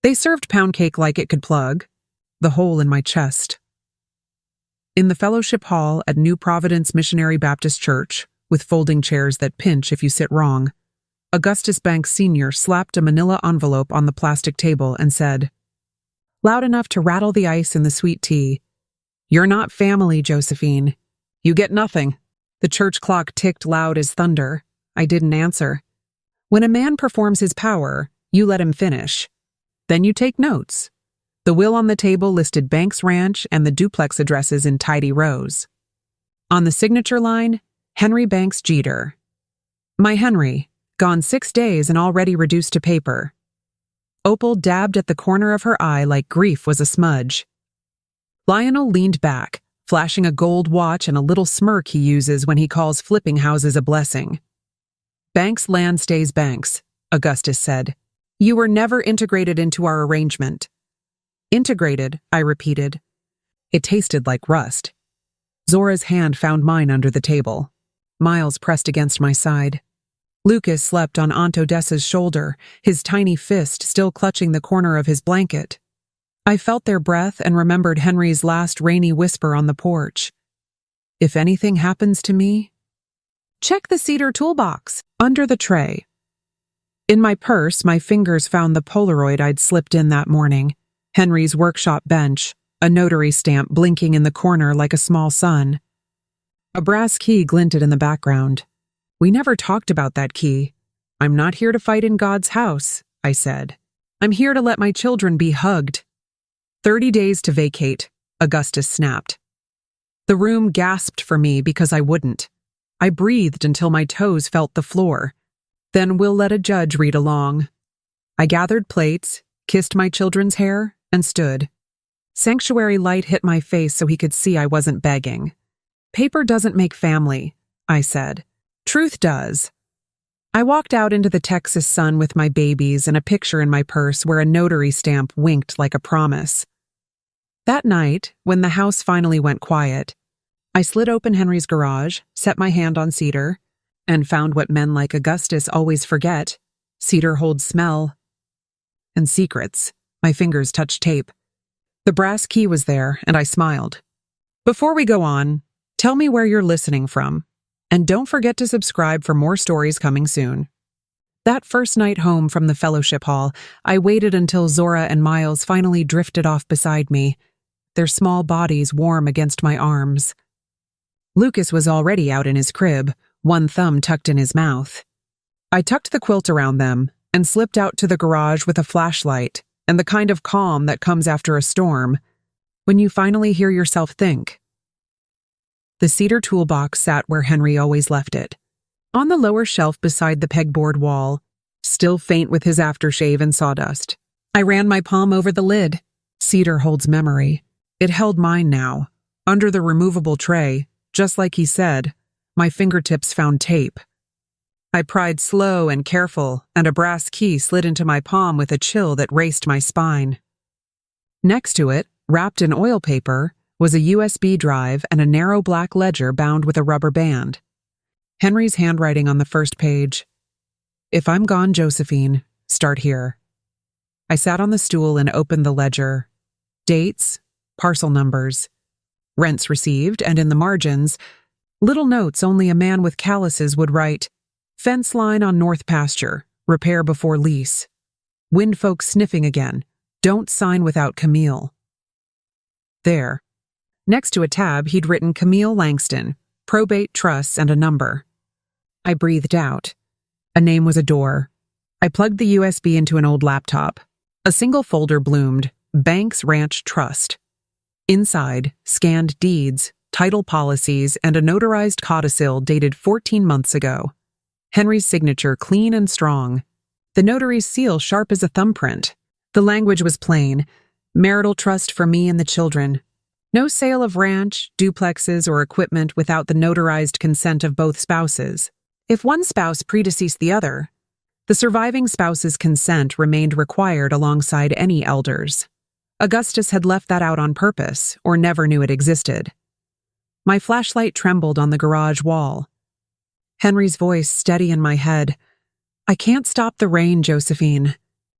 They served pound cake like it could plug the hole in my chest. In the fellowship hall at New Providence Missionary Baptist Church, with folding chairs that pinch if you sit wrong, Augustus Banks Sr. slapped a manila envelope on the plastic table and said, loud enough to rattle the ice in the sweet tea, "You're not family, Josephine. You get nothing." The church clock ticked loud as thunder. I didn't answer. When a man performs his power, you let him finish. Then you take notes. The will on the table listed Banks Ranch and the duplex addresses in tidy rows. On the signature line, Henry Banks Jeter. My Henry, gone 6 days and already reduced to paper. Opal dabbed at the corner of her eye like grief was a smudge. Lionel leaned back, flashing a gold watch and a little smirk he uses when he calls flipping houses a blessing. Banks' land stays Banks, Augustus said. You were never integrated into our arrangement. Integrated, I repeated. It tasted like rust. Zora's hand found mine under the table. Miles pressed against my side. Lucas slept on Aunt Odessa's shoulder, his tiny fist still clutching the corner of his blanket. I felt their breath and remembered Henry's last rainy whisper on the porch. If anything happens to me, check the cedar toolbox under the tray. In my purse, my fingers found the Polaroid I'd slipped in that morning. Henry's workshop bench, a notary stamp blinking in the corner like a small sun. A brass key glinted in the background. We never talked about that key. I'm not here to fight in God's house, I said. I'm here to let my children be hugged. 30 days to vacate, Augustus snapped. The room gasped for me because I wouldn't. I breathed until my toes felt the floor. Then we'll let a judge read along. I gathered plates, kissed my children's hair, and stood. Sanctuary light hit my face so he could see I wasn't begging. Paper doesn't make family, I said. Truth does. I walked out into the Texas sun with my babies and a picture in my purse where a notary stamp winked like a promise. That night, when the house finally went quiet, I slid open Henry's garage, set my hand on cedar, and found what men like Augustus always forget. Cedar holds smell. And secrets. My fingers touched tape. The brass key was there, and I smiled. Before we go on, tell me where you're listening from. And don't forget to subscribe for more stories coming soon. That first night home from the fellowship hall, I waited until Zora and Miles finally drifted off beside me, their small bodies warm against my arms. Lucas was already out in his crib, one thumb tucked in his mouth. I tucked the quilt around them and slipped out to the garage with a flashlight and the kind of calm that comes after a storm, when you finally hear yourself think. The cedar toolbox sat where Henry always left it, on the lower shelf beside the pegboard wall, still faint with his aftershave and sawdust. I ran my palm over the lid. Cedar holds memory. It held mine now. Under the removable tray, just like he said, my fingertips found tape. I pried slow and careful, and a brass key slid into my palm with a chill that raced my spine. Next to it, wrapped in oil paper, was a USB drive and a narrow black ledger bound with a rubber band. Henry's handwriting on the first page. If I'm gone, Josephine, start here. I sat on the stool and opened the ledger. Dates, parcel numbers, rents received, and in the margins, little notes only a man with calluses would write. Fence line on North Pasture, repair before lease. Windfolk sniffing again, don't sign without Camille. There. Next to a tab, he'd written Camille Langston, probate trusts, and a number. I breathed out. A name was a door. I plugged the USB into an old laptop. A single folder bloomed, Banks Ranch Trust. Inside, scanned deeds, title policies, and a notarized codicil dated 14 months ago. Henry's signature clean and strong. The notary's seal sharp as a thumbprint. The language was plain. Marital trust for me and the children. No sale of ranch, duplexes, or equipment without the notarized consent of both spouses. If one spouse predeceased the other, the surviving spouse's consent remained required alongside any elders. Augustus had left that out on purpose, or never knew it existed. My flashlight trembled on the garage wall. Henry's voice steady in my head. I can't stop the rain, Josephine,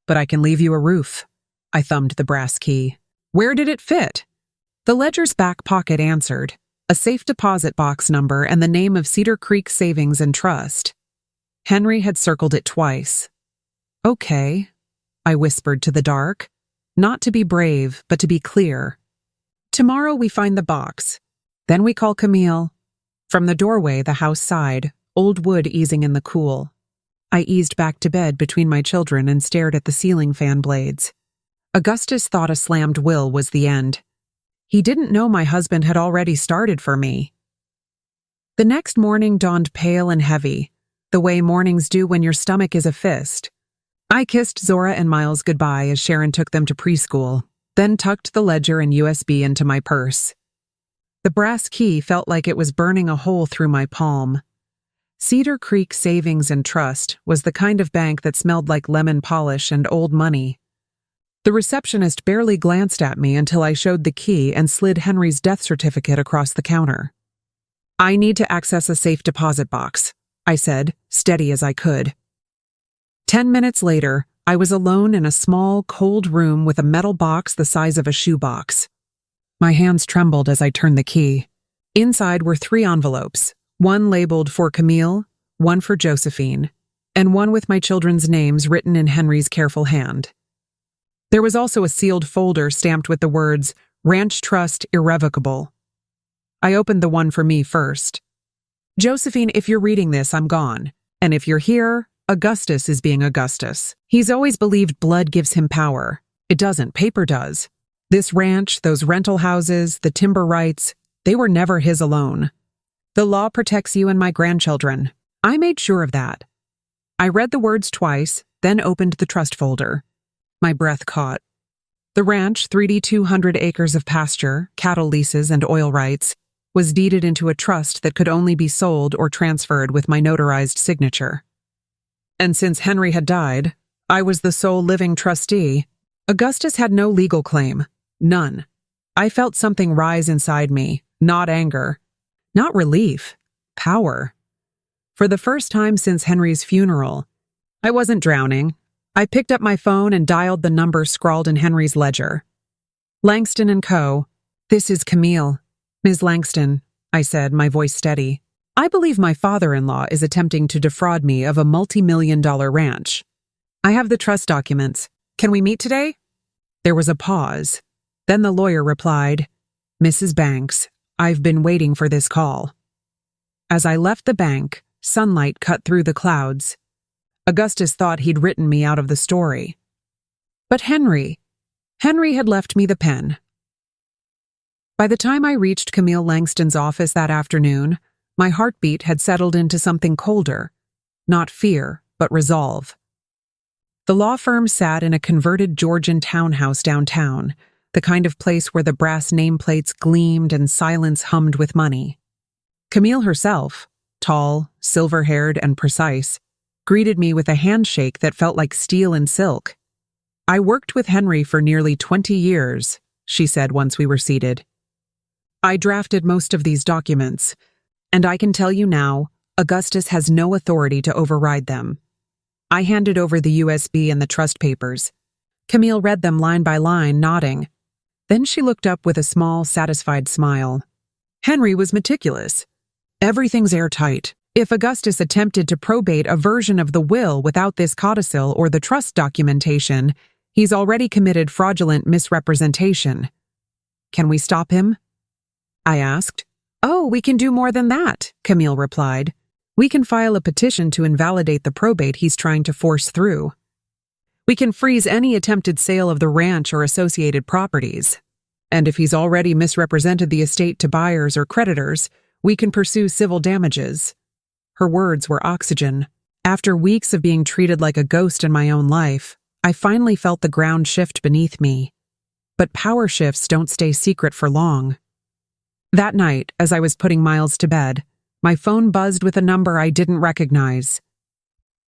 but I can leave you a roof. I thumbed the brass key. Where did it fit? The ledger's back pocket answered, a safe deposit box number and the name of Cedar Creek Savings and Trust. Henry had circled it twice. Okay, I whispered to the dark, not to be brave, but to be clear. Tomorrow we find the box. Then we call Camille. From the doorway, the house sighed, old wood easing in the cool. I eased back to bed between my children and stared at the ceiling fan blades. Augustus thought a slammed will was the end. He didn't know my husband had already started for me. The next morning dawned pale and heavy, the way mornings do when your stomach is a fist. I kissed Zora and Miles goodbye as Sharon took them to preschool, then tucked the ledger and USB into my purse. The brass key felt like it was burning a hole through my palm. Cedar Creek Savings and Trust was the kind of bank that smelled like lemon polish and old money. The receptionist barely glanced at me until I showed the key and slid Henry's death certificate across the counter. I need to access a safe deposit box, I said, steady as I could. 10 minutes later, I was alone in a small, cold room with a metal box the size of a shoebox. My hands trembled as I turned the key. Inside were 3 envelopes, one labeled for Camille, one for Josephine, and one with my children's names written in Henry's careful hand. There was also a sealed folder stamped with the words, Ranch Trust Irrevocable. I opened the one for me first. Josephine, if you're reading this, I'm gone. And if you're here, Augustus is being Augustus. He's always believed blood gives him power. It doesn't, paper does. This ranch, those rental houses, the timber rights, they were never his alone. The law protects you and my grandchildren. I made sure of that. I read the words twice, then opened the trust folder. My breath caught. The ranch, 200 acres of pasture, cattle leases, and oil rights, was deeded into a trust that could only be sold or transferred with my notarized signature. And since Henry had died, I was the sole living trustee. Augustus had no legal claim. None. I felt something rise inside me, not anger. Not relief. Power. For the first time since Henry's funeral, I wasn't drowning. I picked up my phone and dialed the number scrawled in Henry's ledger. Langston and Co. This is Camille. Ms. Langston, I said, my voice steady. I believe my father-in-law is attempting to defraud me of a multi-million-dollar ranch. I have the trust documents. Can we meet today? There was a pause. Then the lawyer replied, Mrs. Banks, I've been waiting for this call. As I left the bank, sunlight cut through the clouds. Augustus thought he'd written me out of the story. But Henry had left me the pen. By the time I reached Camille Langston's office that afternoon, my heartbeat had settled into something colder. Not fear, but resolve. The law firm sat in a converted Georgian townhouse downtown, the kind of place where the brass nameplates gleamed and silence hummed with money. Camille herself, tall, silver-haired, and precise, greeted me with a handshake that felt like steel and silk. I worked with Henry for nearly 20 years, she said once we were seated. I drafted most of these documents, and I can tell you now, Augustus has no authority to override them. I handed over the USB and the trust papers. Camille read them line by line, nodding. Then she looked up with a small, satisfied smile. Henry was meticulous. Everything's airtight. If Augustus attempted to probate a version of the will without this codicil or the trust documentation, he's already committed fraudulent misrepresentation. Can we stop him? I asked. Oh, we can do more than that, Camille replied. We can file a petition to invalidate the probate he's trying to force through. We can freeze any attempted sale of the ranch or associated properties. And if he's already misrepresented the estate to buyers or creditors, we can pursue civil damages. Her words were oxygen. After weeks of being treated like a ghost in my own life, I finally felt the ground shift beneath me. But power shifts don't stay secret for long. That night, as I was putting Miles to bed, my phone buzzed with a number I didn't recognize.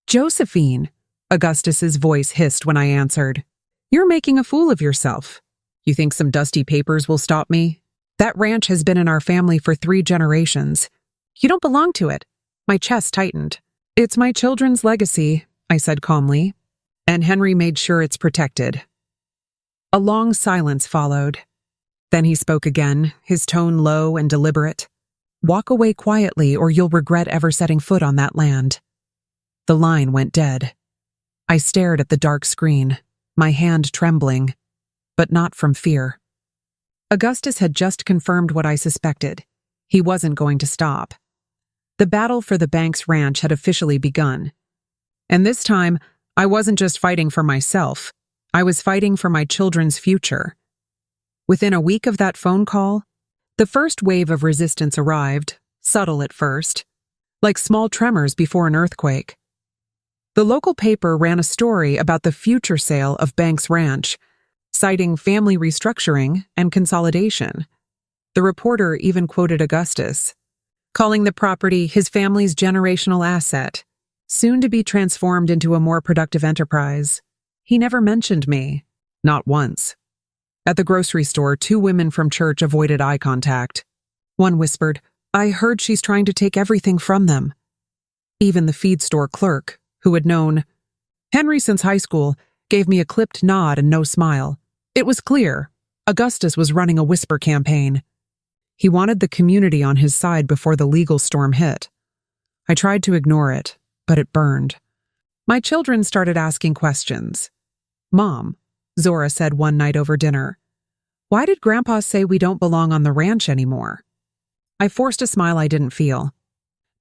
Josephine, Augustus's voice hissed when I answered. You're making a fool of yourself. You think some dusty papers will stop me? That ranch has been in our family for 3 generations. You don't belong to it. My chest tightened. It's my children's legacy, I said calmly, and Henry made sure it's protected. A long silence followed. Then he spoke again, his tone low and deliberate. "Walk away quietly or you'll regret ever setting foot on that land." The line went dead. I stared at the dark screen, my hand trembling, but not from fear. Augustus had just confirmed what I suspected. He wasn't going to stop. The battle for the bank's ranch had officially begun. And this time, I wasn't just fighting for myself. I was fighting for my children's future. Within a week of that phone call, the first wave of resistance arrived, subtle at first, like small tremors before an earthquake. The local paper ran a story about the future sale of Banks Ranch, citing family restructuring and consolidation. The reporter even quoted Augustus, calling the property his family's generational asset, soon to be transformed into a more productive enterprise. He never mentioned me, not once. At the grocery store, 2 women from church avoided eye contact. One whispered, "I heard she's trying to take everything from them." Even the feed store clerk, who had known Henry since high school, gave me a clipped nod and no smile. It was clear, Augustus was running a whisper campaign. He wanted the community on his side before the legal storm hit. I tried to ignore it, but it burned. My children started asking questions. "Mom," Zora said one night over dinner, "why did Grandpa say we don't belong on the ranch anymore?" I forced a smile I didn't feel.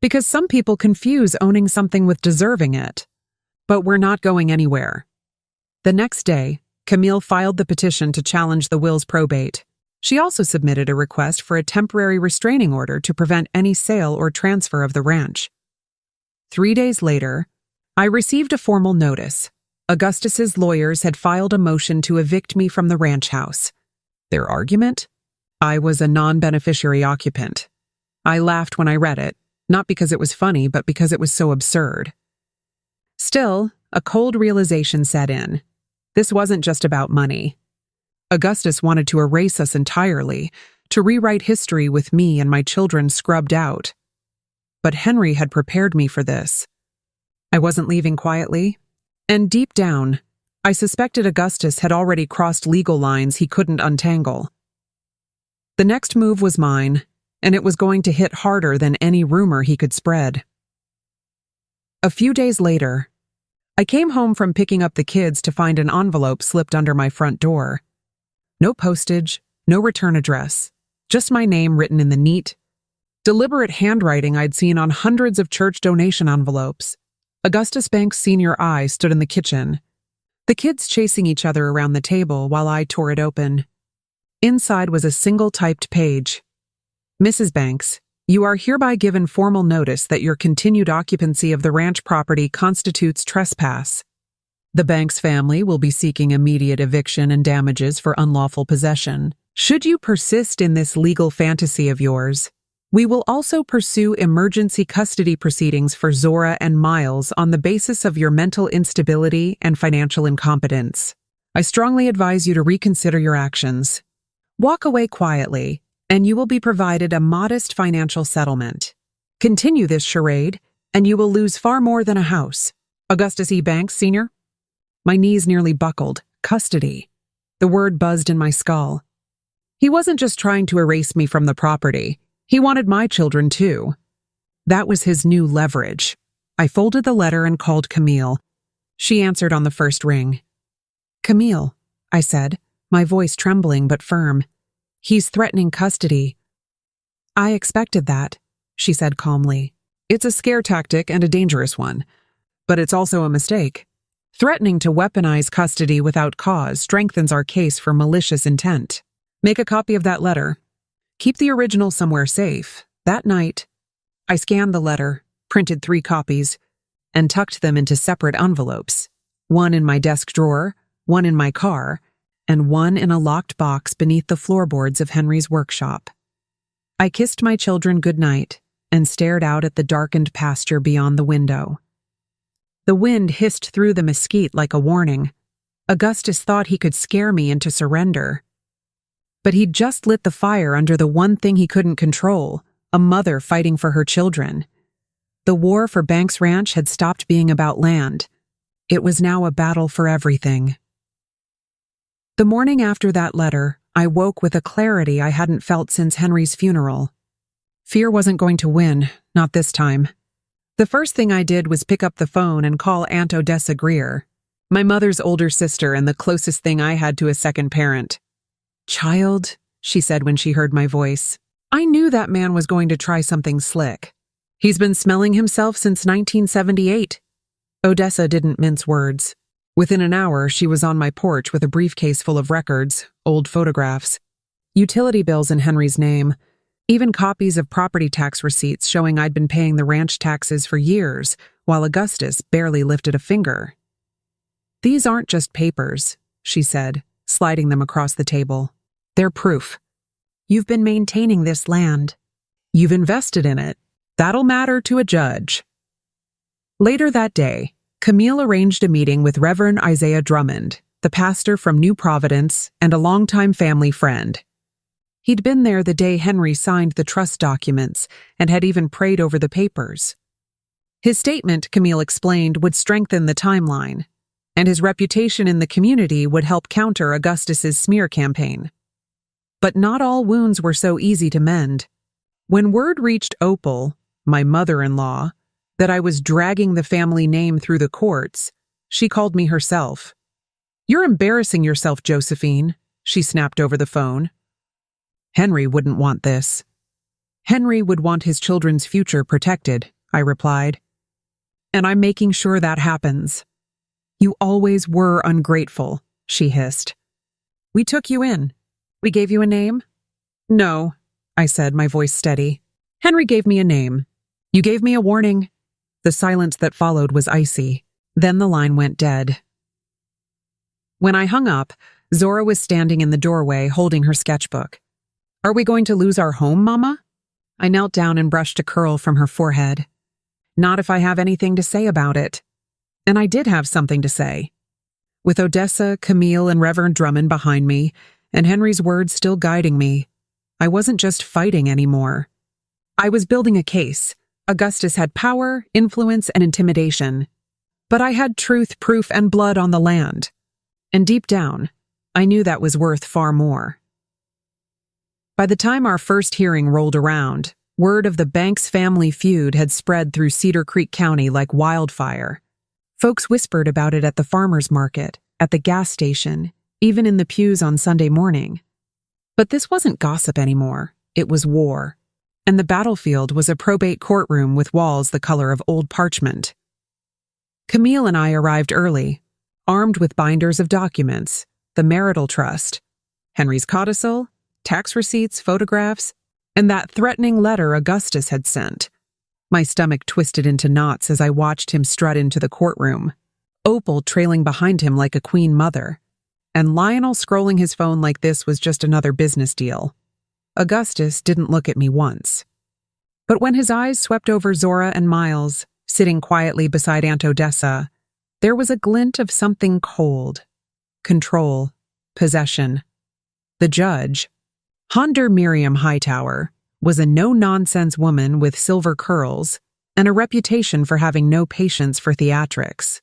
Because some people confuse owning something with deserving it. But we're not going anywhere. The next day, Camille filed the petition to challenge the will's probate. She also submitted a request for a temporary restraining order to prevent any sale or transfer of the ranch. 3 days later, I received a formal notice. Augustus's lawyers had filed a motion to evict me from the ranch house. Their argument? I was a non-beneficiary occupant. I laughed when I read it, not because it was funny, but because it was so absurd. Still, a cold realization set in. This wasn't just about money. Augustus wanted to erase us entirely, to rewrite history with me and my children scrubbed out. But Henry had prepared me for this. I wasn't leaving quietly, and deep down, I suspected Augustus had already crossed legal lines he couldn't untangle. The next move was mine, and it was going to hit harder than any rumor he could spread. A few days later, I came home from picking up the kids to find an envelope slipped under my front door. No postage, no return address, just my name written in the neat, deliberate handwriting I'd seen on hundreds of church donation envelopes. Augustus Banks Sr. I stood in the kitchen, the kids chasing each other around the table while I tore it open. Inside was a single typed page. "Mrs. Banks, you are hereby given formal notice that your continued occupancy of the ranch property constitutes trespass. The Banks family will be seeking immediate eviction and damages for unlawful possession. Should you persist in this legal fantasy of yours, we will also pursue emergency custody proceedings for Zora and Miles on the basis of your mental instability and financial incompetence. I strongly advise you to reconsider your actions. Walk away quietly, and you will be provided a modest financial settlement. Continue this charade, and you will lose far more than a house. Augustus E. Banks, Sr." My knees nearly buckled. Custody. The word buzzed in my skull. He wasn't just trying to erase me from the property. He wanted my children, too. That was his new leverage. I folded the letter and called Camille. She answered on the first ring. "Camille," I said, my voice trembling but firm. "He's threatening custody." "I expected that," she said calmly. "It's a scare tactic and a dangerous one. But it's also a mistake. Threatening to weaponize custody without cause strengthens our case for malicious intent. Make a copy of that letter. Keep the original somewhere safe. That night, I scanned the letter, printed 3 copies, and tucked them into separate envelopes. One in my desk drawer, one in my car, and one in a locked box beneath the floorboards of Henry's workshop. I kissed my children goodnight and stared out at the darkened pasture beyond the window. The wind hissed through the mesquite like a warning. Augustus thought he could scare me into surrender. But he'd just lit the fire under the one thing he couldn't control, a mother fighting for her children. The war for Banks Ranch had stopped being about land. It was now a battle for everything. The morning after that letter, I woke with a clarity I hadn't felt since Henry's funeral. Fear wasn't going to win, not this time. The first thing I did was pick up the phone and call Aunt Odessa Greer, my mother's older sister and the closest thing I had to a second parent. "Child," she said when she heard my voice, "I knew that man was going to try something slick. He's been smelling himself since 1978. Odessa didn't mince words. Within an hour, she was on my porch with a briefcase full of records, old photographs, utility bills in Henry's name, even copies of property tax receipts showing I'd been paying the ranch taxes for years, while Augustus barely lifted a finger. "These aren't just papers," she said, sliding them across the table. "They're proof. You've been maintaining this land. You've invested in it. That'll matter to a judge." Later that day, Camille arranged a meeting with Reverend Isaiah Drummond, the pastor from New Providence and a longtime family friend. He'd been there the day Henry signed the trust documents and had even prayed over the papers. His statement, Camille explained, would strengthen the timeline, and his reputation in the community would help counter Augustus's smear campaign. But not all wounds were so easy to mend. When word reached Opal, my mother-in-law, that I was dragging the family name through the courts, she called me herself. "You're embarrassing yourself, Josephine," she snapped over the phone. "Henry wouldn't want this." "Henry would want his children's future protected," I replied. "And I'm making sure that happens." "You always were ungrateful," she hissed. "We took you in. We gave you a name?" "No," I said, my voice steady. "Henry gave me a name. You gave me a warning." The silence that followed was icy. Then the line went dead. When I hung up, Zora was standing in the doorway holding her sketchbook. "Are we going to lose our home, Mama?" I knelt down and brushed a curl from her forehead. "Not if I have anything to say about it." And I did have something to say. With Odessa, Camille, and Reverend Drummond behind me, and Henry's words still guiding me, I wasn't just fighting anymore. I was building a case. Augustus had power, influence, and intimidation. But I had truth, proof, and blood on the land. And deep down, I knew that was worth far more. By the time our first hearing rolled around, word of the Banks family feud had spread through Cedar Creek County like wildfire. Folks whispered about it at the farmer's market, at the gas station, even in the pews on Sunday morning. But this wasn't gossip anymore. It was war. And the battlefield was a probate courtroom with walls the color of old parchment. Camille and I arrived early, armed with binders of documents, the marital trust, Henry's codicil, tax receipts, photographs, and that threatening letter Augustus had sent. My stomach twisted into knots as I watched him strut into the courtroom, Opal trailing behind him like a queen mother, and Lionel scrolling his phone like this was just another business deal. Augustus didn't look at me once. But when his eyes swept over Zora and Miles, sitting quietly beside Aunt Odessa, there was a glint of something cold. Control. Possession. The judge, Honder Miriam Hightower, was a no-nonsense woman with silver curls and a reputation for having no patience for theatrics.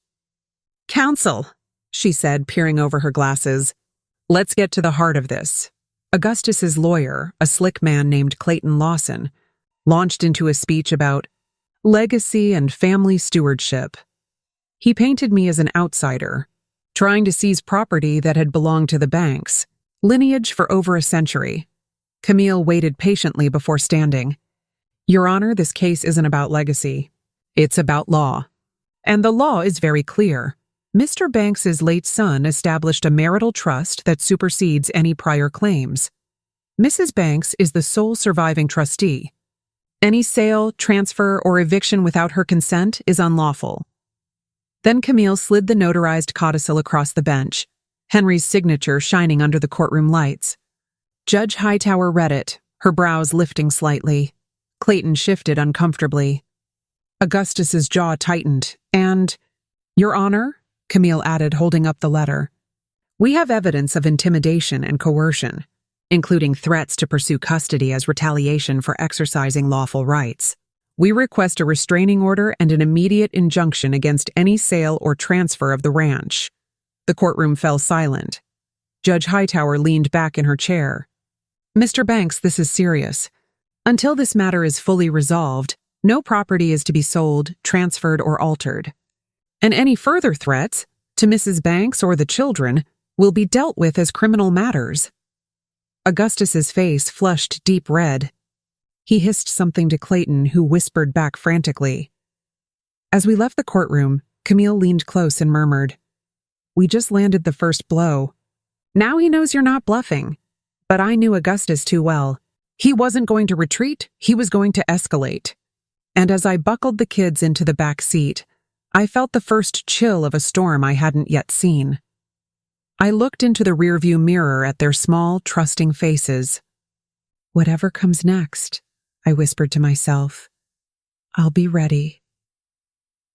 "Counsel," she said, peering over her glasses. "Let's get to the heart of this." Augustus's lawyer, a slick man named Clayton Lawson, launched into a speech about legacy and family stewardship. He painted me as an outsider, trying to seize property that had belonged to the Banks, lineage for over a century. Camille waited patiently before standing. "Your Honor, this case isn't about legacy. It's about law. And the law is very clear. Mr. Banks's late son established a marital trust that supersedes any prior claims. Mrs. Banks is the sole surviving trustee. Any sale, transfer, or eviction without her consent is unlawful." Then Camille slid the notarized codicil across the bench, Henry's signature shining under the courtroom lights. Judge Hightower read it, her brows lifting slightly. Clayton shifted uncomfortably. Augustus's jaw tightened, and, "Your Honor," Camille added, holding up the letter, "we have evidence of intimidation and coercion, including threats to pursue custody as retaliation for exercising lawful rights. We request a restraining order and an immediate injunction against any sale or transfer of the ranch." The courtroom fell silent. Judge Hightower leaned back in her chair. "Mr. Banks, this is serious. Until this matter is fully resolved, no property is to be sold, transferred, or altered. And any further threats to Mrs. Banks or the children will be dealt with as criminal matters." Augustus's face flushed deep red. He hissed something to Clayton, who whispered back frantically. As we left the courtroom, Camille leaned close and murmured, "We just landed the first blow. Now he knows you're not bluffing." But I knew Augustus too well. He wasn't going to retreat, he was going to escalate. And as I buckled the kids into the back seat, I felt the first chill of a storm I hadn't yet seen. I looked into the rearview mirror at their small, trusting faces. "Whatever comes next," I whispered to myself, "I'll be ready."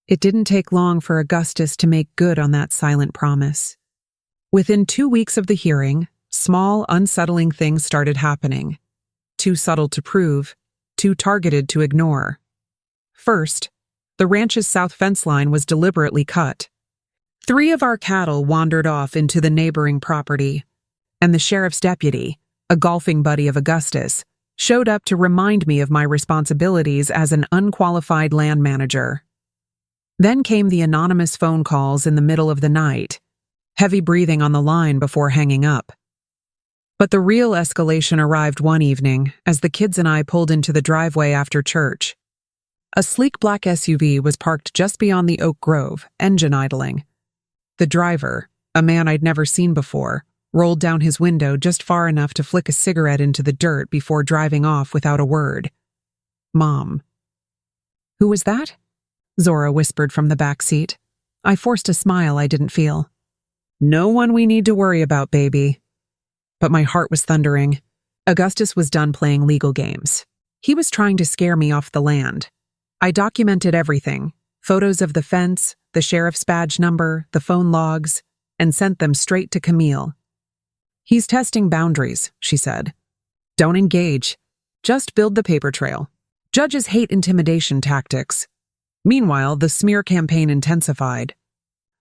It didn't take long for Augustus to make good on that silent promise. Within 2 weeks of the hearing, small, unsettling things started happening. Too subtle to prove, too targeted to ignore. First, the ranch's south fence line was deliberately cut. 3 of our cattle wandered off into the neighboring property, and the sheriff's deputy, a golfing buddy of Augustus, showed up to remind me of my responsibilities as an unqualified land manager. Then came the anonymous phone calls in the middle of the night, heavy breathing on the line before hanging up. But the real escalation arrived one evening as the kids and I pulled into the driveway after church. A sleek black SUV was parked just beyond the oak grove, engine idling. The driver, a man I'd never seen before, rolled down his window just far enough to flick a cigarette into the dirt before driving off without a word. "Mom." "Who was that?" Zora whispered from the back seat. I forced a smile I didn't feel. "No one we need to worry about, baby." But my heart was thundering. Augustus was done playing legal games. He was trying to scare me off the land. I documented everything, photos of the fence, the sheriff's badge number, the phone logs, and sent them straight to Camille. "He's testing boundaries," she said. "Don't engage. Just build the paper trail. Judges hate intimidation tactics." Meanwhile, the smear campaign intensified.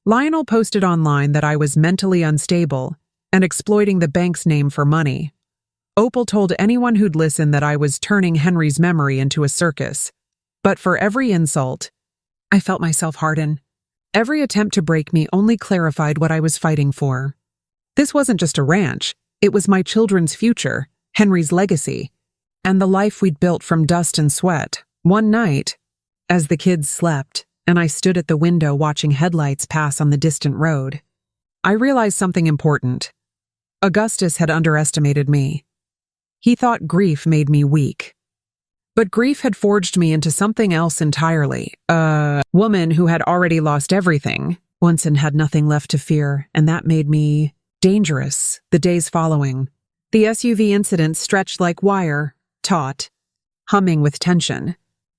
Lionel posted online that I was mentally unstable and exploiting the bank's name for money. Opal told anyone who'd listen that I was turning Henry's memory into a circus. But for every insult, I felt myself harden. Every attempt to break me only clarified what I was fighting for. This wasn't just a ranch, it was my children's future, Henry's legacy, and the life we'd built from dust and sweat. One night, as the kids slept, and I stood at the window watching headlights pass on the distant road, I realized something important. Augustus had underestimated me. He thought grief made me weak. But grief had forged me into something else entirely. A woman who had already lost everything once and had nothing left to fear, and that made me dangerous the days following. The SUV incident stretched like wire, taut, humming with tension.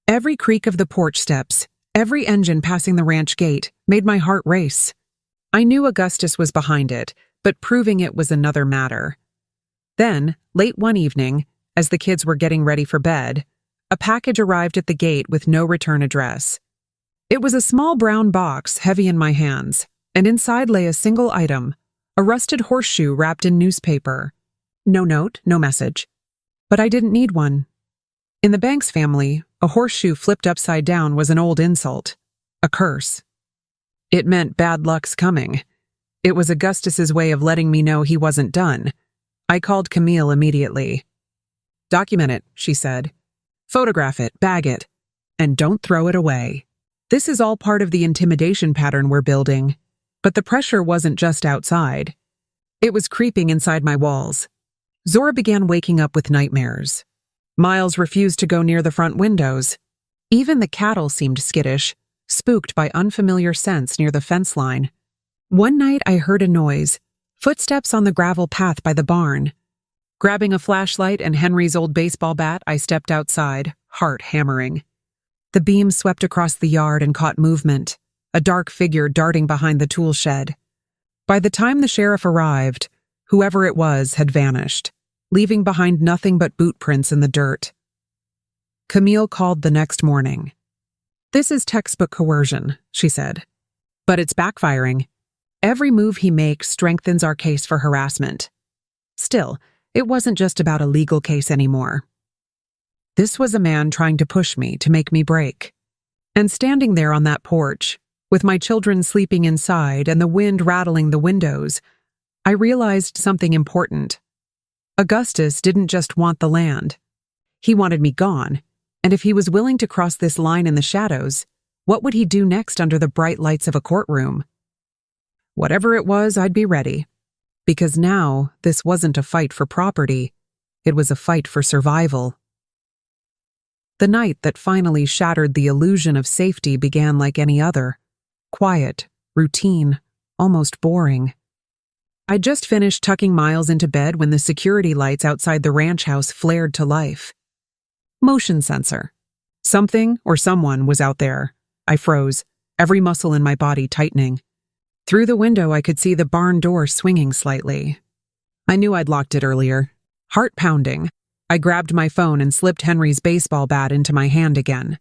Every creak of the porch steps, every engine passing the ranch gate, made my heart race. I knew Augustus was behind it, but proving it was another matter. Then, late one evening, as the kids were getting ready for bed, a package arrived at the gate with no return address. It was a small brown box, heavy in my hands, and inside lay a single item, a rusted horseshoe wrapped in newspaper. No note, no message. But I didn't need one. In the Banks family, a horseshoe flipped upside down was an old insult, a curse. It meant bad luck's coming. It was Augustus's way of letting me know he wasn't done. I called Camille immediately. "Document it," she said. "Photograph it, bag it, and don't throw it away. This is all part of the intimidation pattern we're building." But the pressure wasn't just outside. It was creeping inside my walls. Zora began waking up with nightmares. Miles refused to go near the front windows. Even the cattle seemed skittish, spooked by unfamiliar scents near the fence line. One night I heard a noise, footsteps on the gravel path by the barn. Grabbing a flashlight and Henry's old baseball bat, I stepped outside, heart hammering. The beam swept across the yard and caught movement, a dark figure darting behind the tool shed. By the time the sheriff arrived, whoever it was had vanished, leaving behind nothing but boot prints in the dirt. Camille called the next morning. "This is textbook coercion," she said. "But it's backfiring. Every move he makes strengthens our case for harassment. Still, it wasn't just about a legal case anymore. This was a man trying to push me, to make me break. And standing there on that porch, with my children sleeping inside and the wind rattling the windows, I realized something important. Augustus didn't just want the land. He wanted me gone, and if he was willing to cross this line in the shadows, what would he do next under the bright lights of a courtroom? Whatever it was, I'd be ready. Because now, this wasn't a fight for property, it was a fight for survival. The night that finally shattered the illusion of safety began like any other. Quiet, routine, almost boring. I'd just finished tucking Miles into bed when the security lights outside the ranch house flared to life. Motion sensor. Something or someone was out there. I froze, every muscle in my body tightening. Through the window, I could see the barn door swinging slightly. I knew I'd locked it earlier. Heart pounding, I grabbed my phone and slipped Henry's baseball bat into my hand again.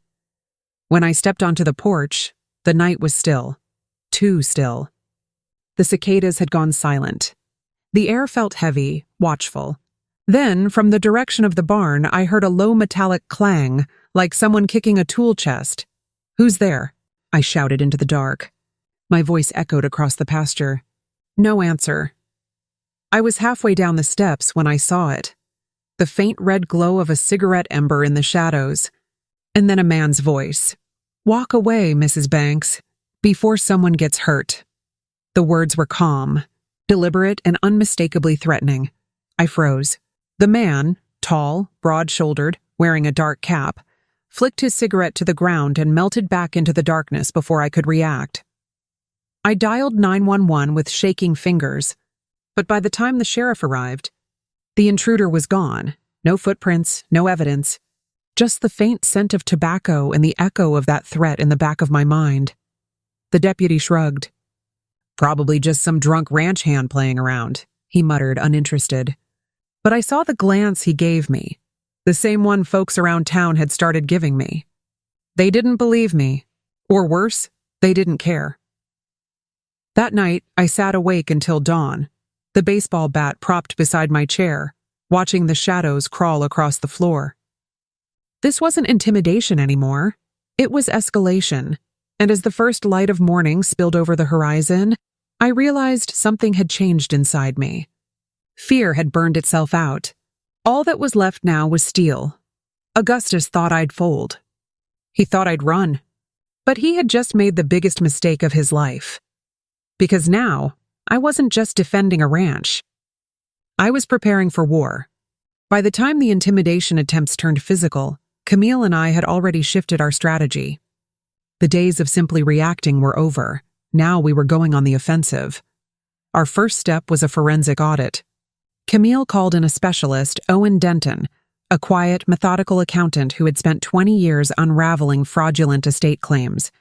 When I stepped onto the porch, the night was still. Too still. The cicadas had gone silent. The air felt heavy, watchful. Then, from the direction of the barn, I heard a low metallic clang, like someone kicking a tool chest. "Who's there?" I shouted into the dark. My voice echoed across the pasture. No answer. I was halfway down the steps when I saw it. The faint red glow of a cigarette ember in the shadows. And then a man's voice. "Walk away, Mrs. Banks, before someone gets hurt." The words were calm, deliberate, and unmistakably threatening. I froze. The man, tall, broad-shouldered, wearing a dark cap, flicked his cigarette to the ground and melted back into the darkness before I could react. I dialed 911 with shaking fingers, but by the time the sheriff arrived, the intruder was gone. No footprints, no evidence, just the faint scent of tobacco and the echo of that threat in the back of my mind. The deputy shrugged. "Probably just some drunk ranch hand playing around," he muttered, uninterested. But I saw the glance he gave me, the same one folks around town had started giving me. They didn't believe me, or worse, they didn't care. That night, I sat awake until dawn, the baseball bat propped beside my chair, watching the shadows crawl across the floor. This wasn't intimidation anymore. It was escalation, and as the first light of morning spilled over the horizon, I realized something had changed inside me. Fear had burned itself out. All that was left now was steel. Augustus thought I'd fold. He thought I'd run. But he had just made the biggest mistake of his life. Because now, I wasn't just defending a ranch. I was preparing for war. By the time the intimidation attempts turned physical, Camille and I had already shifted our strategy. The days of simply reacting were over. Now we were going on the offensive. Our first step was a forensic audit. Camille called in a specialist, Owen Denton, a quiet, methodical accountant who had spent 20 years unraveling fraudulent estate claims.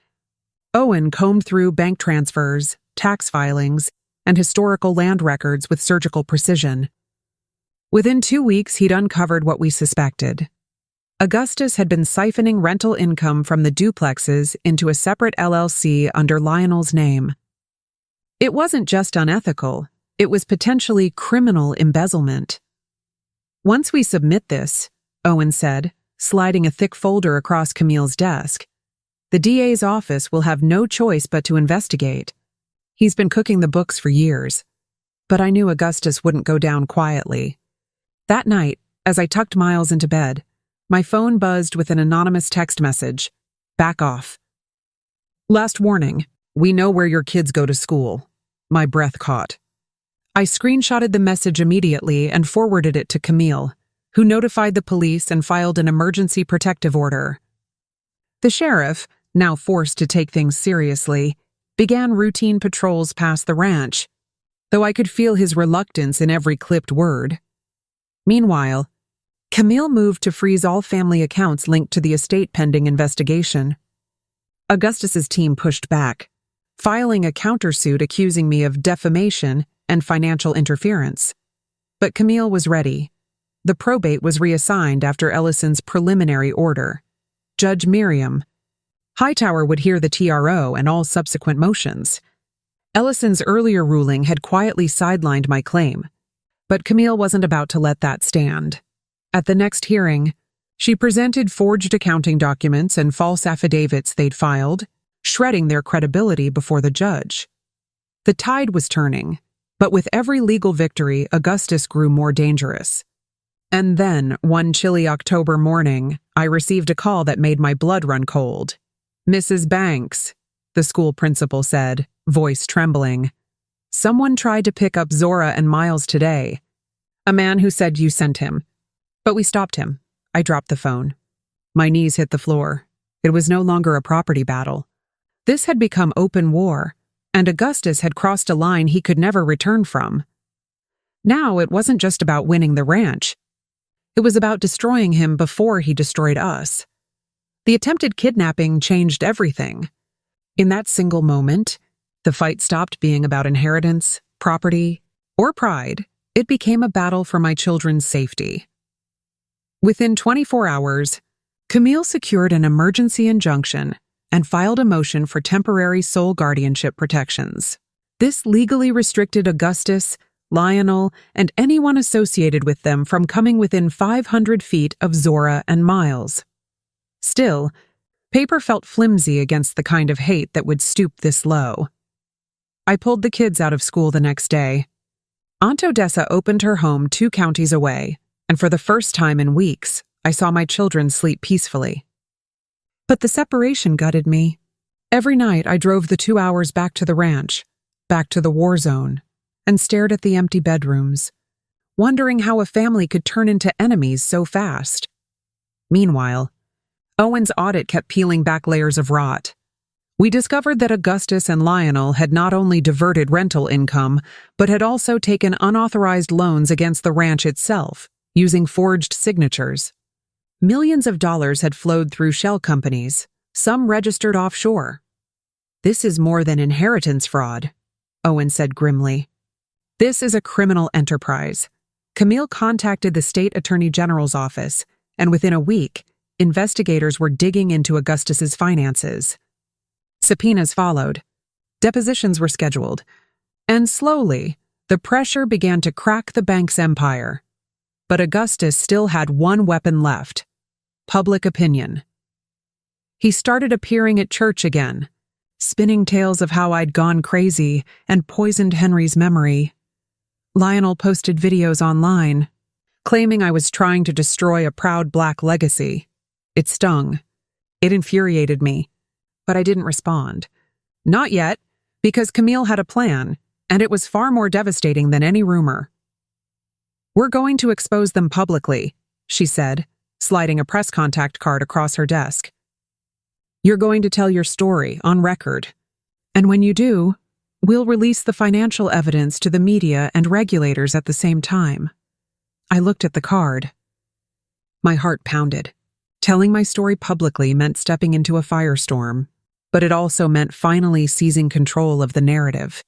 Owen combed through bank transfers, tax filings, and historical land records with surgical precision. Within 2 weeks, he'd uncovered what we suspected. Augustus had been siphoning rental income from the duplexes into a separate LLC under Lionel's name. It wasn't just unethical, it was potentially criminal embezzlement. "Once we submit this," Owen said, sliding a thick folder across Camille's desk, "the DA's office will have no choice but to investigate. He's been cooking the books for years." But I knew Augustus wouldn't go down quietly. That night, as I tucked Miles into bed, my phone buzzed with an anonymous text message. "Back off. Last warning, we know where your kids go to school." My breath caught. I screenshotted the message immediately and forwarded it to Camille, who notified the police and filed an emergency protective order. The sheriff, now forced to take things seriously, began routine patrols past the ranch, though I could feel his reluctance in every clipped word. Meanwhile, Camille moved to freeze all family accounts linked to the estate pending investigation. Augustus's team pushed back, filing a countersuit accusing me of defamation and financial interference. But Camille was ready. The probate was reassigned after Ellison's preliminary order. Judge Miriam Hightower would hear the TRO and all subsequent motions. Ellison's earlier ruling had quietly sidelined my claim, but Camille wasn't about to let that stand. At the next hearing, she presented forged accounting documents and false affidavits they'd filed, shredding their credibility before the judge. The tide was turning, but with every legal victory, Augustus grew more dangerous. And then, one chilly October morning, I received a call that made my blood run cold. "Mrs. Banks," the school principal said, voice trembling. "Someone tried to pick up Zora and Miles today. A man who said you sent him. But we stopped him." I dropped the phone. My knees hit the floor. It was no longer a property battle. This had become open war, and Augustus had crossed a line he could never return from. Now it wasn't just about winning the ranch. It was about destroying him before he destroyed us. The attempted kidnapping changed everything. In that single moment, the fight stopped being about inheritance, property, or pride. It became a battle for my children's safety. Within 24 hours, Camille secured an emergency injunction and filed a motion for temporary sole guardianship protections. This legally restricted Augustus, Lionel, and anyone associated with them from coming within 500 feet of Zora and Miles. Still, paper felt flimsy against the kind of hate that would stoop this low. I pulled the kids out of school the next day. Aunt Odessa opened her home 2 counties away, and for the first time in weeks, I saw my children sleep peacefully. But the separation gutted me. Every night I drove the 2 hours back to the ranch, back to the war zone, and stared at the empty bedrooms, wondering how a family could turn into enemies so fast. Meanwhile, Owen's audit kept peeling back layers of rot. We discovered that Augustus and Lionel had not only diverted rental income, but had also taken unauthorized loans against the ranch itself, using forged signatures. Millions of dollars had flowed through shell companies, some registered offshore. "This is more than inheritance fraud," Owen said grimly. "This is a criminal enterprise." Camille contacted the state attorney general's office, and within a week, investigators were digging into Augustus's finances. Subpoenas followed. Depositions were scheduled. And slowly, the pressure began to crack the bank's empire. But Augustus still had one weapon left: public opinion. He started appearing at church again, spinning tales of how I'd gone crazy and poisoned Henry's memory. Lionel posted videos online, claiming I was trying to destroy a proud Black legacy. It stung. It infuriated me, but I didn't respond. Not yet, because Camille had a plan, and it was far more devastating than any rumor. "We're going to expose them publicly," she said, sliding a press contact card across her desk. "You're going to tell your story on record. And when you do, we'll release the financial evidence to the media and regulators at the same time." I looked at the card. My heart pounded. Telling my story publicly meant stepping into a firestorm, but it also meant finally seizing control of the narrative.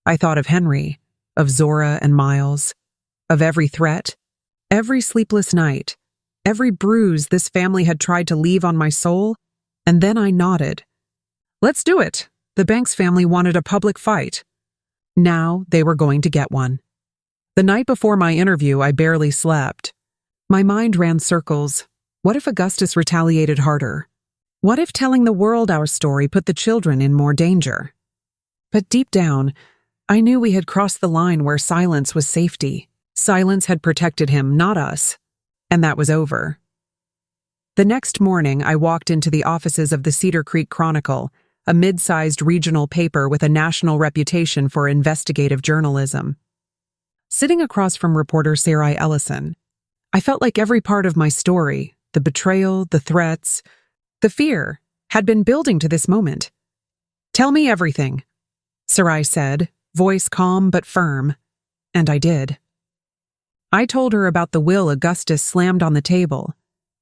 I thought of Henry, of Zora and Miles, of every threat, every sleepless night, every bruise this family had tried to leave on my soul, and then I nodded. Let's do it. The Banks family wanted a public fight. Now they were going to get one. The night before my interview, I barely slept. My mind ran circles. What if Augustus retaliated harder? What if telling the world our story put the children in more danger? But deep down, I knew we had crossed the line where silence was safety. Silence had protected him, not us. And that was over. The next morning, I walked into the offices of the Cedar Creek Chronicle, a mid-sized regional paper with a national reputation for investigative journalism. Sitting across from reporter Sarai Ellison, I felt like every part of my story, the betrayal, the threats, the fear, had been building to this moment. "Tell me everything," Sarai said, voice calm but firm, and I did. I told her about the will Augustus slammed on the table,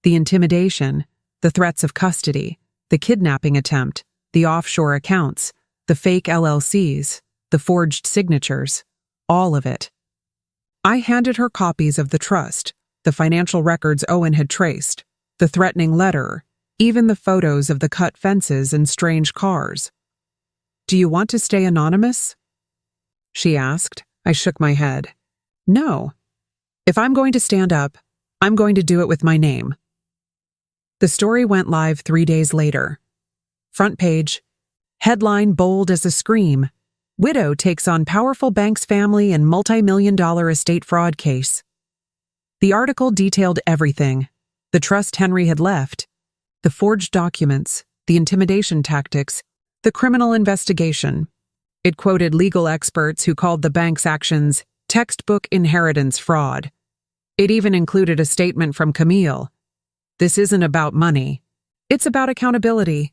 the intimidation, the threats of custody, the kidnapping attempt, the offshore accounts, the fake LLCs, the forged signatures, all of it. I handed her copies of the trust, the financial records Owen had traced, the threatening letter, even the photos of the cut fences and strange cars. "Do you want to stay anonymous?" she asked. I shook my head. "No. If I'm going to stand up, I'm going to do it with my name." The story went live 3 days later. Front page. Headline bold as a scream. Widow takes on powerful bank's family in multi-million-dollar estate fraud case. The article detailed everything. The trust Henry had left, the forged documents, the intimidation tactics, the criminal investigation. It quoted legal experts who called the bank's actions textbook inheritance fraud. It even included a statement from Camille. "This isn't about money. It's about accountability."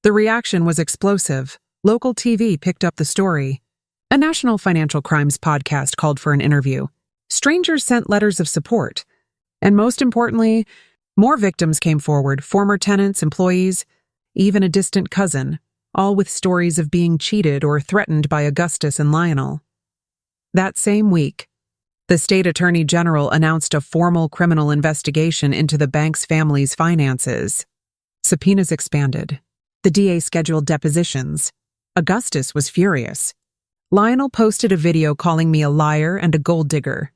The reaction was explosive. Local TV picked up the story. A national financial crimes podcast called for an interview. Strangers sent letters of support. And most importantly, more victims came forward, former tenants, employees, even a distant cousin, all with stories of being cheated or threatened by Augustus and Lionel. That same week, the state attorney general announced a formal criminal investigation into the bank's family's finances. Subpoenas expanded. The DA scheduled depositions. Augustus was furious. Lionel posted a video calling me a liar and a gold digger.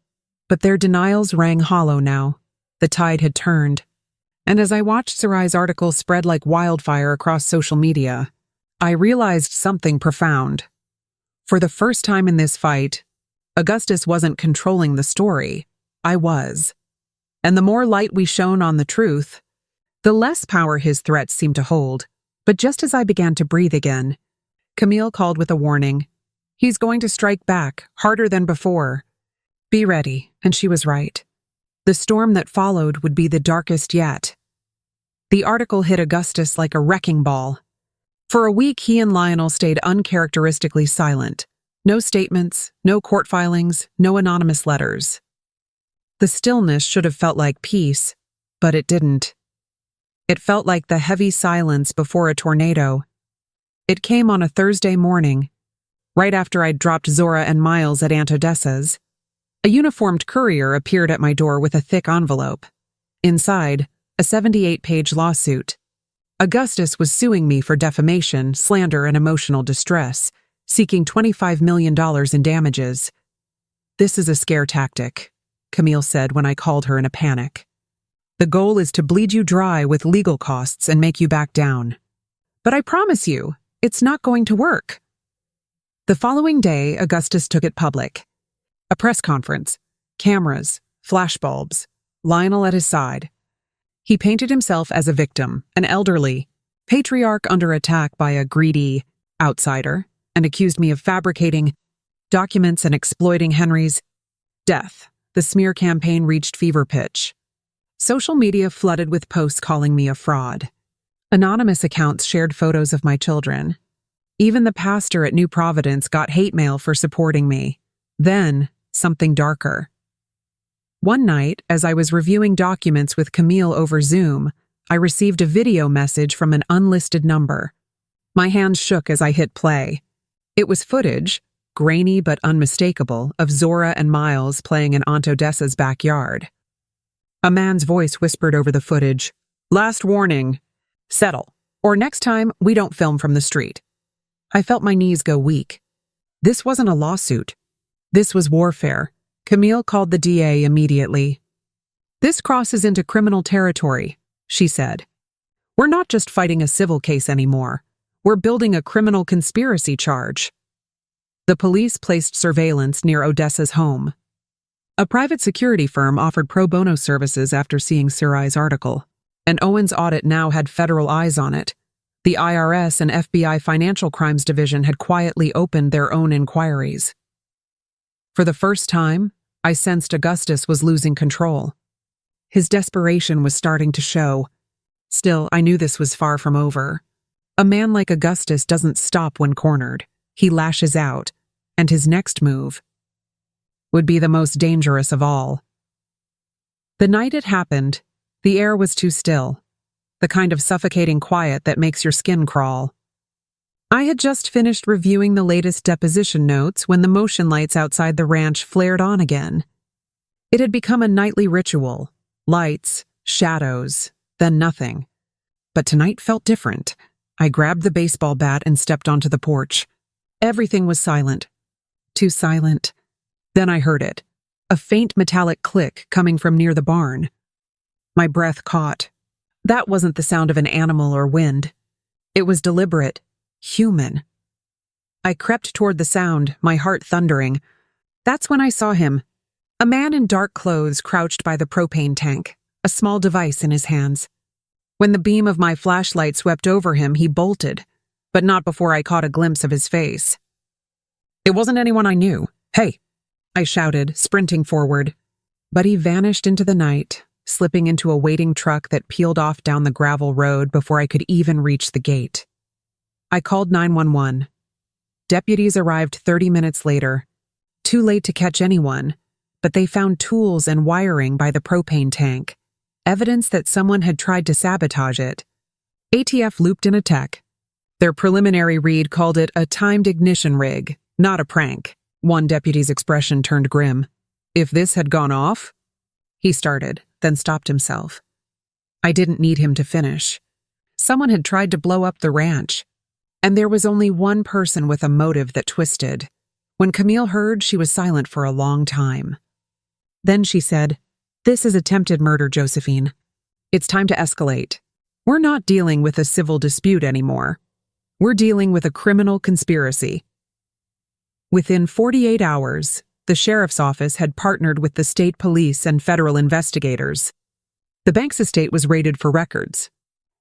But their denials rang hollow now. The tide had turned. And as I watched Sarai's article spread like wildfire across social media, I realized something profound. For the first time in this fight, Augustus wasn't controlling the story. I was. And the more light we shone on the truth, the less power his threats seemed to hold. But just as I began to breathe again, Camille called with a warning. "He's going to strike back, harder than before. Be ready," and she was right. The storm that followed would be the darkest yet. The article hit Augustus like a wrecking ball. For a week, he and Lionel stayed uncharacteristically silent. No statements, no court filings, no anonymous letters. The stillness should have felt like peace, but it didn't. It felt like the heavy silence before a tornado. It came on a Thursday morning, right after I'd dropped Zora and Miles at Aunt Odessa's. A uniformed courier appeared at my door with a thick envelope. Inside, a 78-page lawsuit. Augustus was suing me for defamation, slander, and emotional distress, seeking $25 million in damages. "This is a scare tactic," Camille said when I called her in a panic. "The goal is to bleed you dry with legal costs and make you back down. But I promise you, it's not going to work." The following day, Augustus took it public. A press conference, cameras, flashbulbs, Lionel at his side. He painted himself as a victim, an elderly patriarch under attack by a greedy outsider, and accused me of fabricating documents and exploiting Henry's death. The smear campaign reached fever pitch. Social media flooded with posts calling me a fraud. Anonymous accounts shared photos of my children. Even the pastor at New Providence got hate mail for supporting me. Then, something darker. One night, as I was reviewing documents with Camille over Zoom, I received a video message from an unlisted number. My hands shook as I hit play. It was footage, grainy but unmistakable, of Zora and Miles playing in Aunt Odessa's backyard. A man's voice whispered over the footage, "Last warning. Settle, or next time we don't film from the street." I felt my knees go weak. This wasn't a lawsuit. This was warfare. Camille called the DA immediately. "This crosses into criminal territory," she said. "We're not just fighting a civil case anymore. We're building a criminal conspiracy charge." The police placed surveillance near Odessa's home. A private security firm offered pro bono services after seeing Sarai's article. And Owen's audit now had federal eyes on it. The IRS and FBI Financial Crimes Division had quietly opened their own inquiries. For the first time, I sensed Augustus was losing control. His desperation was starting to show. Still, I knew this was far from over. A man like Augustus doesn't stop when cornered. He lashes out, and his next move would be the most dangerous of all. The night it happened, the air was too still, the kind of suffocating quiet that makes your skin crawl. I had just finished reviewing the latest deposition notes when the motion lights outside the ranch flared on again. It had become a nightly ritual. Lights, shadows, then nothing. But tonight felt different. I grabbed the baseball bat and stepped onto the porch. Everything was silent. Too silent. Then I heard it. A faint metallic click coming from near the barn. My breath caught. That wasn't the sound of an animal or wind. It was deliberate, human. I crept toward the sound, my heart thundering. That's when I saw him. A man in dark clothes crouched by the propane tank, a small device in his hands. When the beam of my flashlight swept over him, he bolted, but not before I caught a glimpse of his face. It wasn't anyone I knew. Hey, I shouted, sprinting forward. But he vanished into the night, slipping into a waiting truck that peeled off down the gravel road before I could even reach the gate. I called 911. Deputies arrived 30 minutes later. Too late to catch anyone, but they found tools and wiring by the propane tank, evidence that someone had tried to sabotage it. ATF looped in a tech. Their preliminary read called it a timed ignition rig, not a prank. One deputy's expression turned grim. If this had gone off? He started, then stopped himself. I didn't need him to finish. Someone had tried to blow up the ranch, and there was only one person with a motive that twisted. When Camille heard, she was silent for a long time. Then she said, "This is attempted murder, Josephine. It's time to escalate. We're not dealing with a civil dispute anymore. We're dealing with a criminal conspiracy." Within 48 hours, the sheriff's office had partnered with the state police and federal investigators. The bank's estate was raided for records.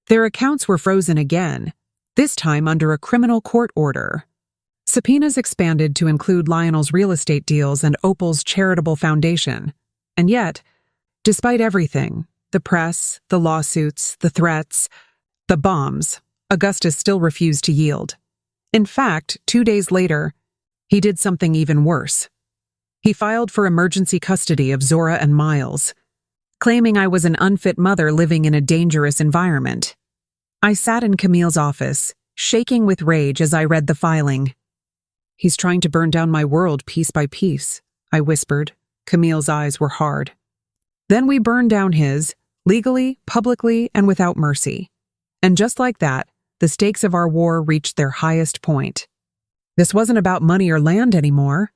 Their accounts were frozen again, this time under a criminal court order. Subpoenas expanded to include Lionel's real estate deals and Opal's charitable foundation. And yet, despite everything, the press, the lawsuits, the threats, the bombs, Augustus still refused to yield. In fact, 2 days later, he did something even worse. He filed for emergency custody of Zora and Miles, claiming I was an unfit mother living in a dangerous environment. I sat in Camille's office, shaking with rage as I read the filing. "He's trying to burn down my world piece by piece," I whispered. Camille's eyes were hard. "Then we burned down his, legally, publicly, and without mercy. And just like that, the stakes of our war reached their highest point. This wasn't about money or land anymore.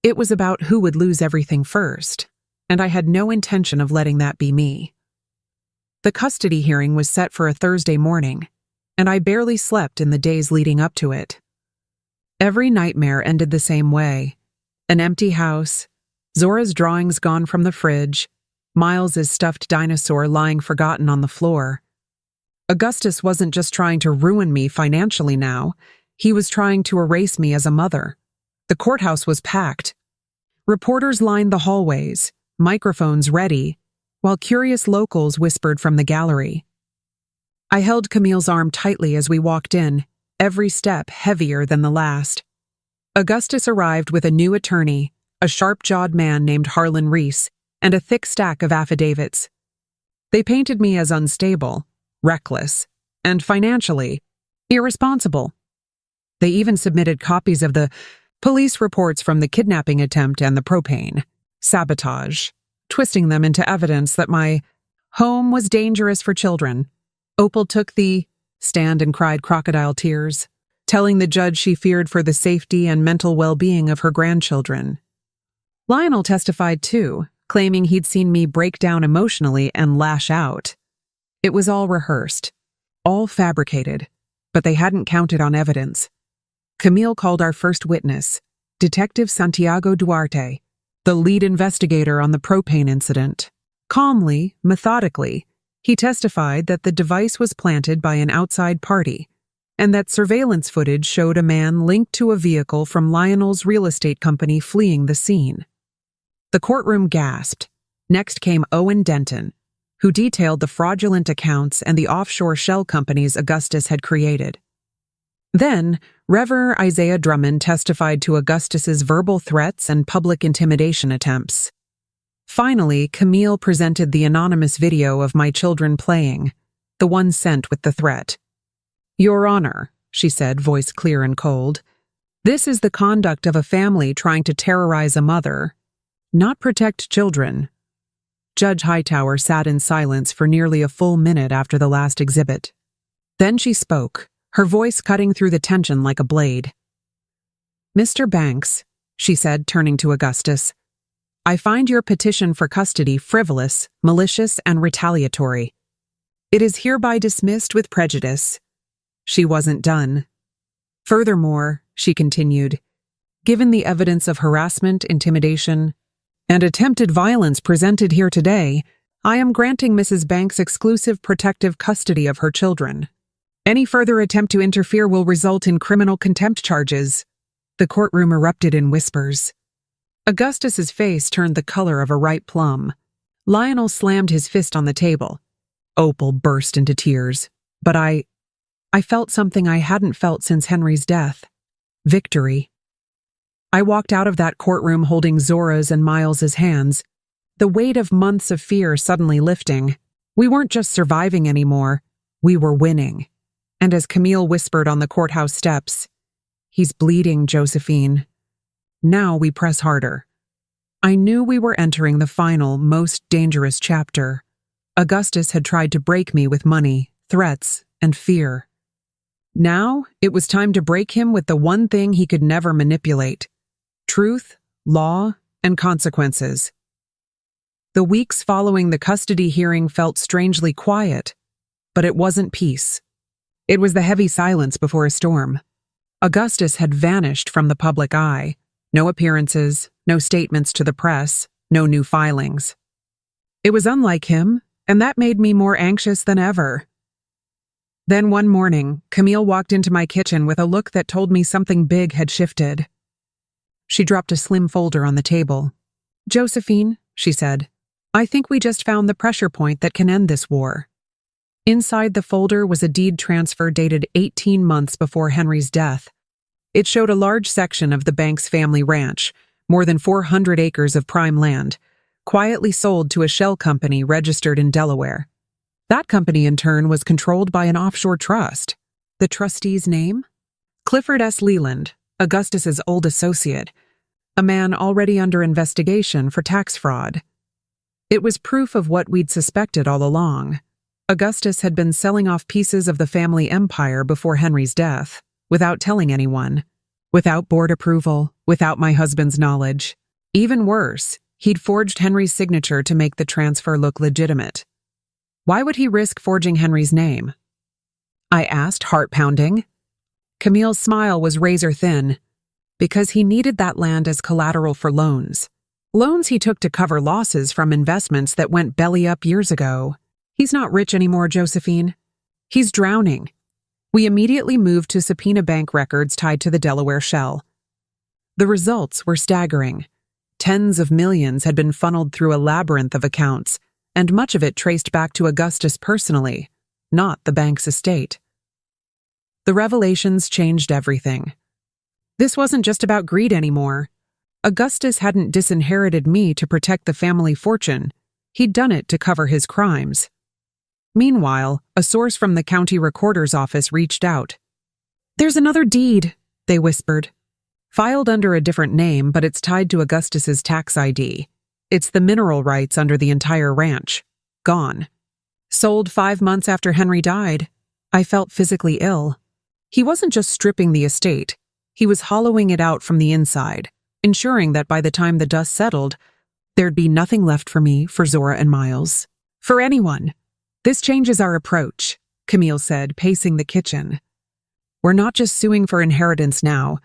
It was about who would lose everything first, and I had no intention of letting that be me." The custody hearing was set for a Thursday morning, and I barely slept in the days leading up to it. Every nightmare ended the same way. An empty house, Zora's drawings gone from the fridge, Miles's stuffed dinosaur lying forgotten on the floor. Augustus wasn't just trying to ruin me financially now, he was trying to erase me as a mother. The courthouse was packed. Reporters lined the hallways, microphones ready, while curious locals whispered from the gallery. I held Camille's arm tightly as we walked in, every step heavier than the last. Augustus arrived with a new attorney, a sharp-jawed man named Harlan Reese, and a thick stack of affidavits. They painted me as unstable, reckless, and financially irresponsible. They even submitted copies of the police reports from the kidnapping attempt and the propane sabotage, twisting them into evidence that my home was dangerous for children. Opal took the stand and cried crocodile tears, telling the judge she feared for the safety and mental well-being of her grandchildren. Lionel testified too, claiming he'd seen me break down emotionally and lash out. It was all rehearsed, all fabricated, but they hadn't counted on evidence. Camille called our first witness, Detective Santiago Duarte, the lead investigator on the propane incident. Calmly, methodically, he testified that the device was planted by an outside party, and that surveillance footage showed a man linked to a vehicle from Lionel's real estate company fleeing the scene. The courtroom gasped. Next came Owen Denton, who detailed the fraudulent accounts and the offshore shell companies Augustus had created. Then, Rev. Isaiah Drummond testified to Augustus's verbal threats and public intimidation attempts. Finally, Camille presented the anonymous video of my children playing, the one sent with the threat. "Your Honor," she said, voice clear and cold, "this is the conduct of a family trying to terrorize a mother, not protect children." Judge Hightower sat in silence for nearly a full minute after the last exhibit. Then she spoke, her voice cutting through the tension like a blade. "Mr. Banks," she said, turning to Augustus, "I find your petition for custody frivolous, malicious, and retaliatory. It is hereby dismissed with prejudice." She wasn't done. "Furthermore," she continued, "given the evidence of harassment, intimidation, and attempted violence presented here today, I am granting Mrs. Banks exclusive protective custody of her children. Any further attempt to interfere will result in criminal contempt charges." The courtroom erupted in whispers. Augustus's face turned the color of a ripe plum. Lionel slammed his fist on the table. Opal burst into tears. But I felt something I hadn't felt since Henry's death. Victory. I walked out of that courtroom holding Zora's and Miles's hands, the weight of months of fear suddenly lifting. We weren't just surviving anymore, we were winning. And as Camille whispered on the courthouse steps, "He's bleeding, Josephine." Now we press harder. I knew we were entering the final, most dangerous chapter. Augustus had tried to break me with money, threats, and fear. Now it was time to break him with the one thing he could never manipulate: truth, law, and consequences. The weeks following the custody hearing felt strangely quiet, but it wasn't peace. It was the heavy silence before a storm. Augustus had vanished from the public eye. No appearances, no statements to the press, no new filings. It was unlike him, and that made me more anxious than ever. Then one morning, Camille walked into my kitchen with a look that told me something big had shifted. She dropped a slim folder on the table. "Josephine," she said, "I think we just found the pressure point that can end this war." Inside the folder was a deed transfer dated 18 months before Henry's death. It showed a large section of the Banks family ranch, more than 400 acres of prime land, quietly sold to a shell company registered in Delaware. That company, in turn, was controlled by an offshore trust. The trustee's name? Clifford S. Leland, Augustus's old associate, a man already under investigation for tax fraud. It was proof of what we'd suspected all along. Augustus had been selling off pieces of the family empire before Henry's death, without telling anyone, without board approval, without my husband's knowledge. Even worse, he'd forged Henry's signature to make the transfer look legitimate. Why would he risk forging Henry's name? I asked, heart-pounding. Camille's smile was razor-thin. Because he needed that land as collateral for loans. Loans he took to cover losses from investments that went belly-up years ago. He's not rich anymore, Josephine. He's drowning. We immediately moved to subpoena bank records tied to the Delaware shell. The results were staggering. Tens of millions had been funneled through a labyrinth of accounts, and much of it traced back to Augustus personally, not the bank's estate. The revelations changed everything. This wasn't just about greed anymore. Augustus hadn't disinherited me to protect the family fortune. He'd done it to cover his crimes. Meanwhile, a source from the county recorder's office reached out. "There's another deed," they whispered. "Filed under a different name, but it's tied to Augustus's tax ID. It's the mineral rights under the entire ranch. Gone. Sold 5 months after Henry died." I felt physically ill. He wasn't just stripping the estate. He was hollowing it out from the inside, ensuring that by the time the dust settled, there'd be nothing left for me, for Zora and Miles. For anyone. "This changes our approach," Camille said, pacing the kitchen. "We're not just suing for inheritance now.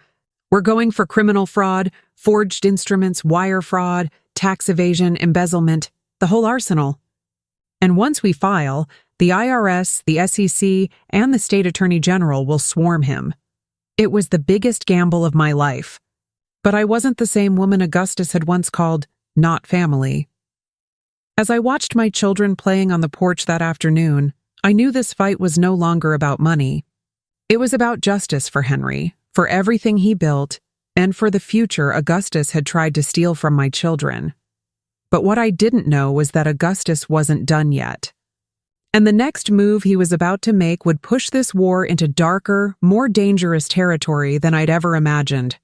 We're going for criminal fraud, forged instruments, wire fraud, tax evasion, embezzlement, the whole arsenal. And once we file, the IRS, the SEC, and the state attorney general will swarm him." It was the biggest gamble of my life. But I wasn't the same woman Augustus had once called not family. As I watched my children playing on the porch that afternoon, I knew this fight was no longer about money. It was about justice for Henry, for everything he built, and for the future Augustus had tried to steal from my children. But what I didn't know was that Augustus wasn't done yet. And the next move he was about to make would push this war into darker, more dangerous territory than I'd ever imagined.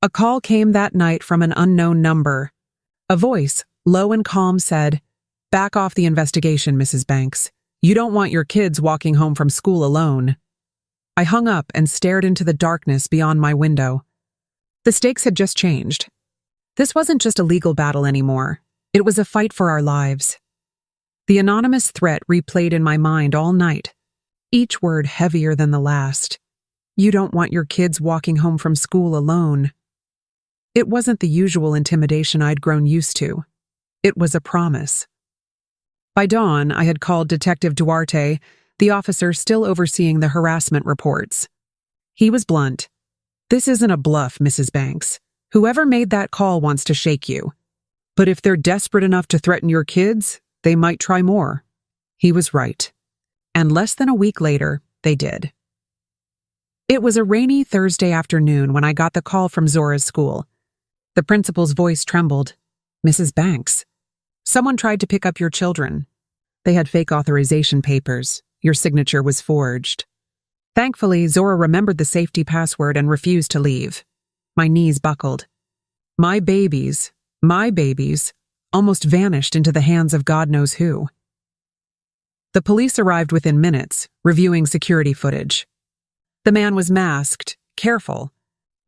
A call came that night from an unknown number. A voice, low and calm, said, "Back off the investigation, Mrs. Banks. You don't want your kids walking home from school alone." I hung up and stared into the darkness beyond my window. The stakes had just changed. This wasn't just a legal battle anymore. It was a fight for our lives. The anonymous threat replayed in my mind all night, each word heavier than the last. You don't want your kids walking home from school alone. It wasn't the usual intimidation I'd grown used to. It was a promise. By dawn, I had called Detective Duarte, the officer still overseeing the harassment reports. He was blunt. This isn't a bluff, Mrs. Banks. Whoever made that call wants to shake you. But if they're desperate enough to threaten your kids, they might try more. He was right. And less than a week later, they did. It was a rainy Thursday afternoon when I got the call from Zora's school. The principal's voice trembled. Mrs. Banks, someone tried to pick up your children. They had fake authorization papers. Your signature was forged. Thankfully, Zora remembered the safety password and refused to leave. My knees buckled. My babies, almost vanished into the hands of God knows who. The police arrived within minutes, reviewing security footage. The man was masked, careful,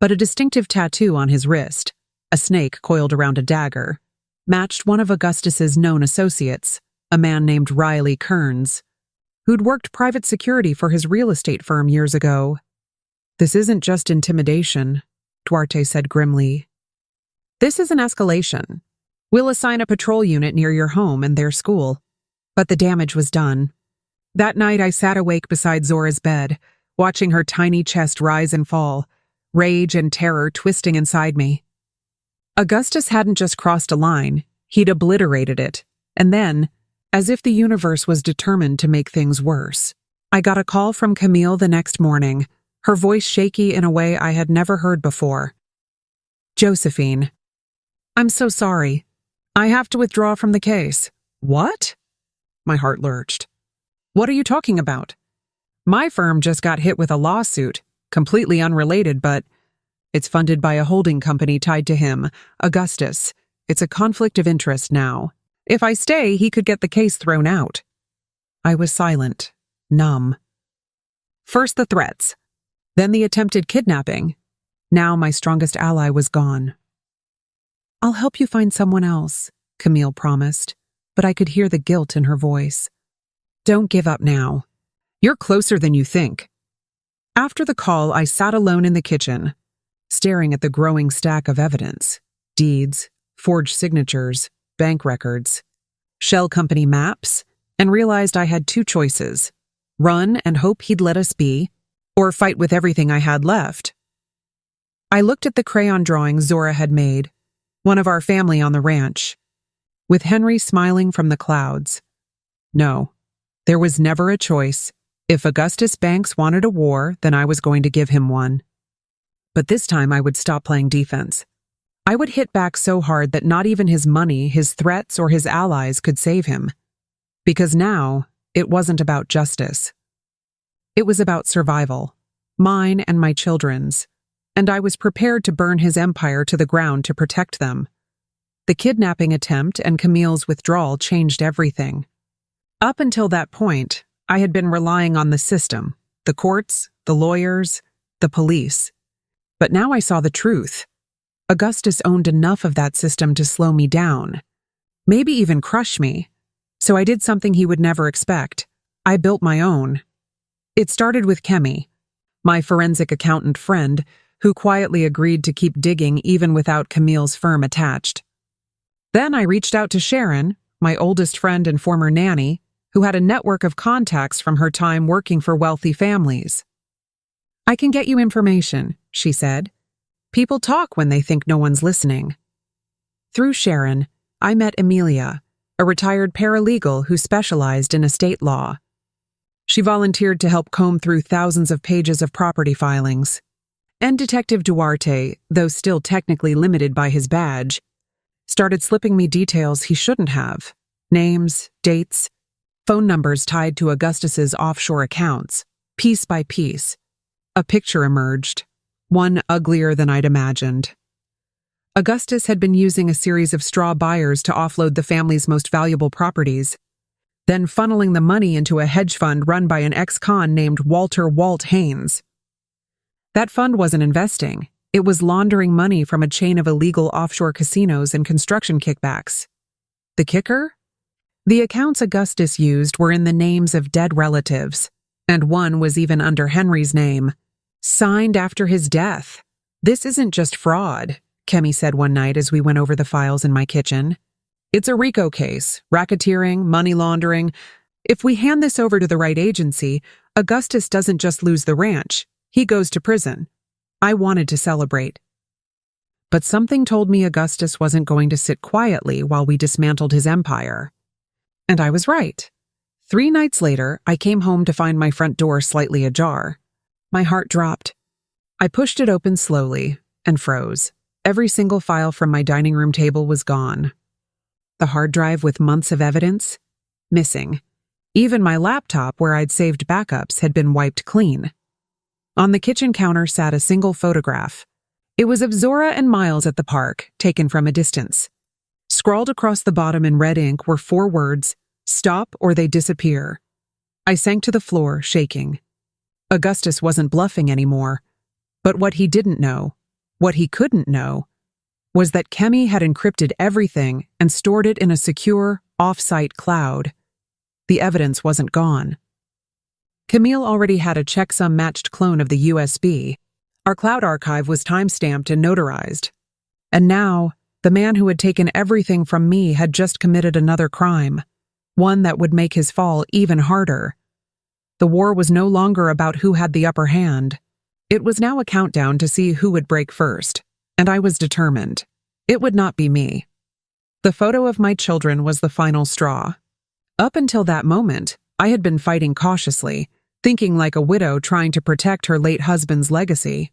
but a distinctive tattoo on his wrist, a snake coiled around a dagger, matched one of Augustus's known associates, a man named Riley Kearns, who'd worked private security for his real estate firm years ago. This isn't just intimidation, Duarte said grimly. This is an escalation. We'll assign a patrol unit near your home and their school. But the damage was done. That night I sat awake beside Zora's bed, watching her tiny chest rise and fall, rage and terror twisting inside me. Augustus hadn't just crossed a line, he'd obliterated it. And then, as if the universe was determined to make things worse, I got a call from Camille the next morning, her voice shaky in a way I had never heard before. Josephine. I'm so sorry. I have to withdraw from the case. What? My heart lurched. What are you talking about? My firm just got hit with a lawsuit, completely unrelated, but it's funded by a holding company tied to him, Augustus. It's a conflict of interest now. If I stay, he could get the case thrown out. I was silent, numb. First the threats, then the attempted kidnapping. Now my strongest ally was gone. I'll help you find someone else, Camille promised, but I could hear the guilt in her voice. Don't give up now. You're closer than you think. After the call, I sat alone in the kitchen, staring at the growing stack of evidence, deeds, forged signatures, bank records, shell company maps, and realized I had two choices: run and hope he'd let us be, or fight with everything I had left. I looked at the crayon drawings Zora had made, one of our family on the ranch, with Henry smiling from the clouds. No, there was never a choice. If Augustus Banks wanted a war, then I was going to give him one. But this time I would stop playing defense. I would hit back so hard that not even his money, his threats, or his allies could save him. Because now, it wasn't about justice. It was about survival, mine and my children's, and I was prepared to burn his empire to the ground to protect them. The kidnapping attempt and Camille's withdrawal changed everything. Up until that point, I had been relying on the system, the courts, the lawyers, the police. But now I saw the truth. Augustus owned enough of that system to slow me down, maybe even crush me. So I did something he would never expect. I built my own. It started with Kemi, my forensic accountant friend, who quietly agreed to keep digging even without Camille's firm attached. Then I reached out to Sharon, my oldest friend and former nanny, who had a network of contacts from her time working for wealthy families. I can get you information, she said. People talk when they think no one's listening. Through Sharon, I met Amelia, a retired paralegal who specialized in estate law. She volunteered to help comb through thousands of pages of property filings. And Detective Duarte, though still technically limited by his badge, started slipping me details he shouldn't have. Names, dates, phone numbers tied to Augustus's offshore accounts. Piece by piece, a picture emerged, one uglier than I'd imagined. Augustus had been using a series of straw buyers to offload the family's most valuable properties, then funneling the money into a hedge fund run by an ex-con named Walter Walt Haynes. That fund wasn't investing. It was laundering money from a chain of illegal offshore casinos and construction kickbacks. The kicker? The accounts Augustus used were in the names of dead relatives, and one was even under Henry's name, signed after his death. This isn't just fraud, Kemi said one night as we went over the files in my kitchen. It's a RICO case, racketeering, money laundering. If we hand this over to the right agency, Augustus doesn't just lose the ranch, he goes to prison. I wanted to celebrate. But something told me Augustus wasn't going to sit quietly while we dismantled his empire. And I was right. 3 nights later, I came home to find my front door slightly ajar. My heart dropped. I pushed it open slowly and froze. Every single file from my dining room table was gone. The hard drive with months of evidence? Missing. Even my laptop, where I'd saved backups, had been wiped clean. On the kitchen counter sat a single photograph. It was of Zora and Miles at the park, taken from a distance. Scrawled across the bottom in red ink were 4 words, "Stop or they disappear." I sank to the floor, shaking. Augustus wasn't bluffing anymore. But what he didn't know, what he couldn't know, was that Kemi had encrypted everything and stored it in a secure, off-site cloud. The evidence wasn't gone. Camille already had a checksum-matched clone of the USB. Our cloud archive was time-stamped and notarized. And now, the man who had taken everything from me had just committed another crime, one that would make his fall even harder. The war was no longer about who had the upper hand. It was now a countdown to see who would break first, and I was determined. It would not be me. The photo of my children was the final straw. Up until that moment, I had been fighting cautiously, thinking like a widow trying to protect her late husband's legacy.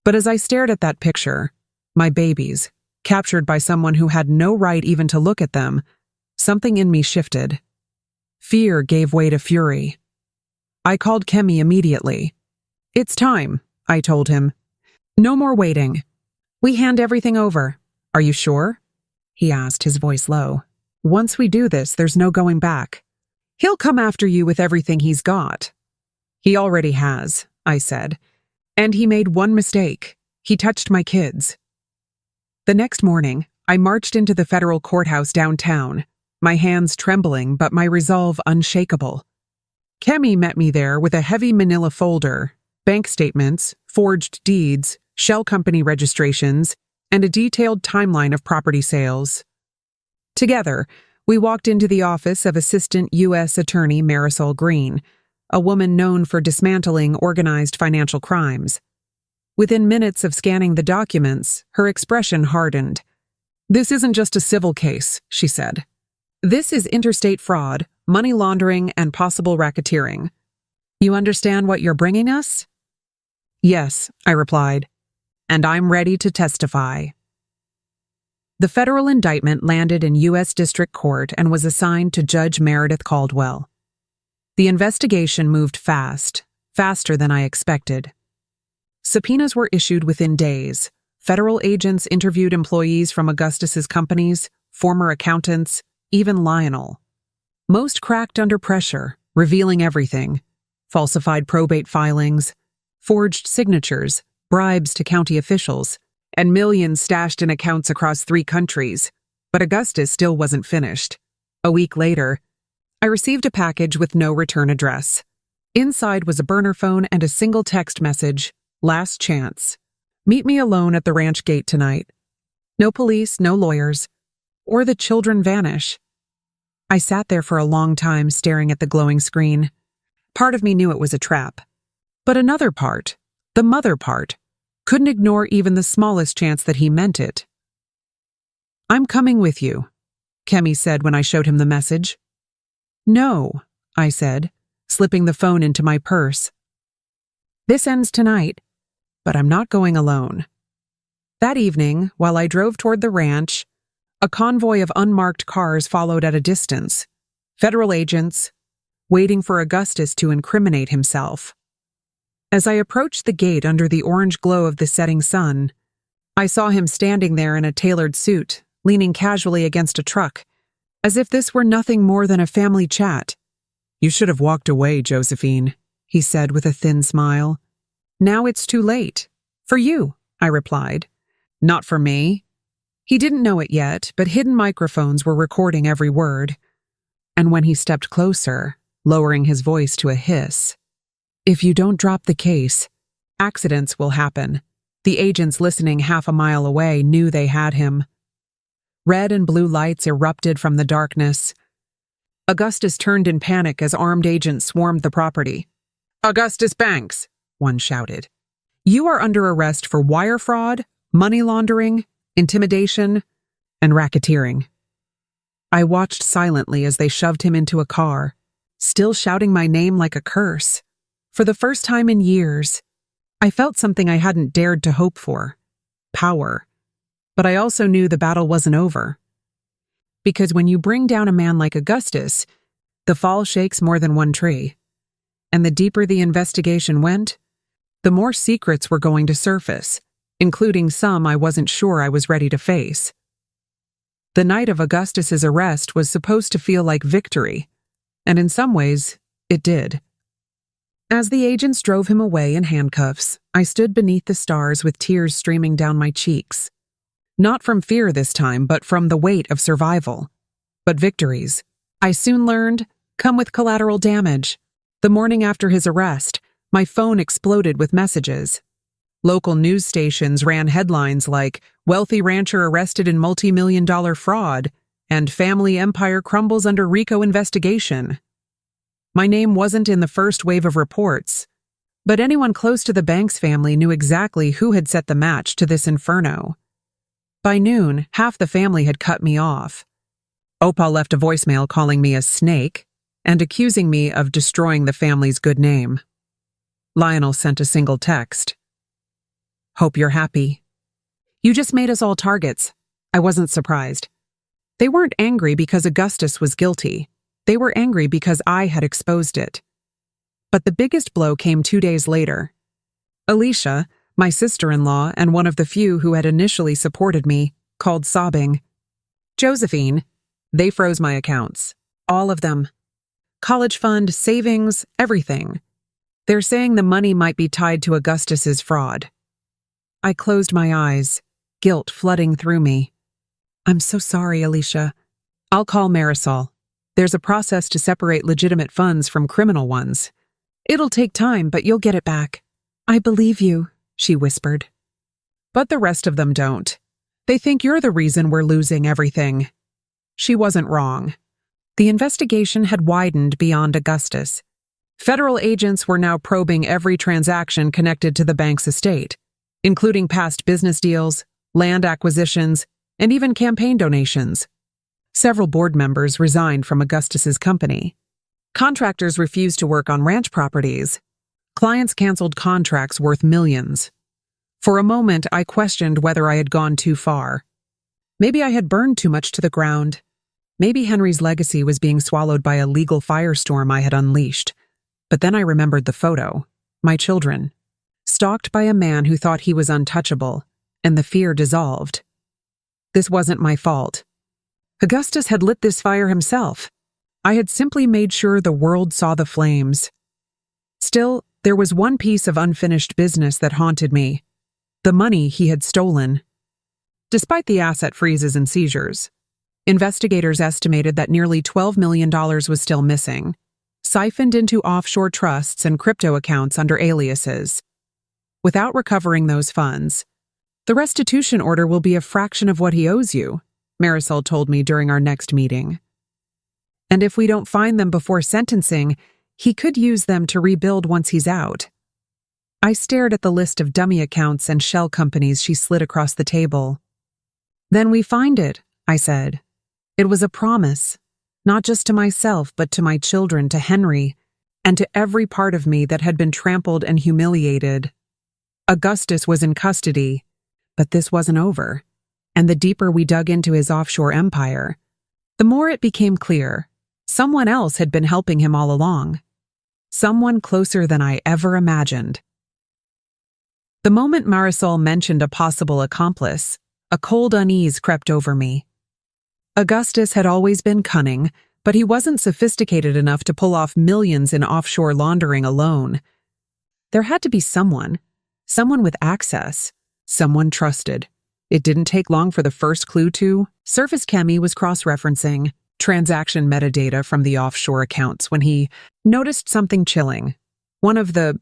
But as I stared at that picture, my babies, captured by someone who had no right even to look at them, something in me shifted. Fear gave way to fury. I called Kemi immediately. "It's time," I told him. "No more waiting. We hand everything over. Are you sure?" he asked, his voice low. "Once we do this, there's no going back. He'll come after you with everything he's got." "He already has," I said. "And he made one mistake. He touched my kids." The next morning, I marched into the federal courthouse downtown, my hands trembling but my resolve unshakable. Kemi met me there with a heavy manila folder, bank statements, forged deeds, shell company registrations, and a detailed timeline of property sales. Together, we walked into the office of Assistant U.S. Attorney Marisol Green, a woman known for dismantling organized financial crimes. Within minutes of scanning the documents, her expression hardened. "This isn't just a civil case," she said. "This is interstate fraud, money laundering, and possible racketeering. You understand what you're bringing us?" "Yes," I replied, "and I'm ready to testify." The federal indictment landed in U.S. District Court and was assigned to Judge Meredith Caldwell. The investigation moved fast, faster than I expected. Subpoenas were issued within days. Federal agents interviewed employees from Augustus's companies, former accountants, even Lionel. Most cracked under pressure, revealing everything: falsified probate filings, forged signatures, bribes to county officials, and millions stashed in accounts across 3 countries. But Augustus still wasn't finished. A week later, I received a package with no return address. Inside was a burner phone and a single text message: "Last chance. Meet me alone at the ranch gate tonight." No police, no lawyers. Or the children vanish. I sat there for a long time staring at the glowing screen. Part of me knew it was a trap. But another part, the mother part, couldn't ignore even the smallest chance that he meant it. "I'm coming with you," Kemi said when I showed him the message. "No," I said, slipping the phone into my purse. "This ends tonight, but I'm not going alone." That evening, while I drove toward the ranch, a convoy of unmarked cars followed at a distance, federal agents, waiting for Augustus to incriminate himself. As I approached the gate under the orange glow of the setting sun, I saw him standing there in a tailored suit, leaning casually against a truck, as if this were nothing more than a family chat. "You should have walked away, Josephine," he said with a thin smile. "Now it's too late. For you," I replied. Not for me. He didn't know it yet, but hidden microphones were recording every word. And when he stepped closer, lowering his voice to a hiss, if you don't drop the case, accidents will happen. The agents listening half a mile away knew they had him. Red and blue lights erupted from the darkness. Augustus turned in panic as armed agents swarmed the property. Augustus Banks, one shouted. You are under arrest for wire fraud, money laundering, intimidation, and racketeering. I watched silently as they shoved him into a car, still shouting my name like a curse. For the first time in years, I felt something I hadn't dared to hope for: power. But I also knew the battle wasn't over. Because when you bring down a man like Augustus, the fall shakes more than one tree. And the deeper the investigation went, the more secrets were going to surface, including some I wasn't sure I was ready to face. The night of Augustus's arrest was supposed to feel like victory, and in some ways, it did. As the agents drove him away in handcuffs, I stood beneath the stars with tears streaming down my cheeks. Not from fear this time, but from the weight of survival. But victories, I soon learned, come with collateral damage. The morning after his arrest, my phone exploded with messages. Local news stations ran headlines like, "Wealthy rancher arrested in multi-million-dollar fraud," and "Family empire crumbles under RICO investigation." My name wasn't in the first wave of reports, but anyone close to the Banks family knew exactly who had set the match to this inferno. By noon, half the family had cut me off. Opa left a voicemail calling me a snake and accusing me of destroying the family's good name. Lionel sent a single text. Hope you're happy. You just made us all targets. I wasn't surprised. They weren't angry because Augustus was guilty. They were angry because I had exposed it. But the biggest blow came 2 days later. Alicia, my sister-in-law and one of the few who had initially supported me, called sobbing. Josephine, they froze my accounts. All of them. College fund, savings, everything. They're saying the money might be tied to Augustus's fraud. I closed my eyes, guilt flooding through me. I'm so sorry, Alicia. I'll call Marisol. There's a process to separate legitimate funds from criminal ones. It'll take time, but you'll get it back. I believe you, she whispered. But the rest of them don't. They think you're the reason we're losing everything. She wasn't wrong. The investigation had widened beyond Augustus. Federal agents were now probing every transaction connected to the bank's estate, including past business deals, land acquisitions, and even campaign donations. Several board members resigned from Augustus's company. Contractors refused to work on ranch properties. Clients canceled contracts worth millions. For a moment, I questioned whether I had gone too far. Maybe I had burned too much to the ground. Maybe Henry's legacy was being swallowed by a legal firestorm I had unleashed. But then I remembered the photo, my children, stalked by a man who thought he was untouchable, and the fear dissolved. This wasn't my fault. Augustus had lit this fire himself. I had simply made sure the world saw the flames. Still, there was one piece of unfinished business that haunted me: the money he had stolen. Despite the asset freezes and seizures, investigators estimated that nearly $12 million was still missing, siphoned into offshore trusts and crypto accounts under aliases. Without recovering those funds, the restitution order will be a fraction of what he owes you, Marisol told me during our next meeting. And if we don't find them before sentencing, he could use them to rebuild once he's out. I stared at the list of dummy accounts and shell companies she slid across the table. Then we find it, I said. It was a promise, not just to myself, but to my children, to Henry, and to every part of me that had been trampled and humiliated. Augustus was in custody, but this wasn't over. And the deeper we dug into his offshore empire, the more it became clear someone else had been helping him all along. Someone closer than I ever imagined. The moment Marisol mentioned a possible accomplice, a cold unease crept over me. Augustus had always been cunning, but he wasn't sophisticated enough to pull off millions in offshore laundering alone. There had to be someone with access, Someone trusted. It didn't take long for the first clue to surface. Kemi was cross-referencing transaction metadata from the offshore accounts when he noticed something chilling. One of the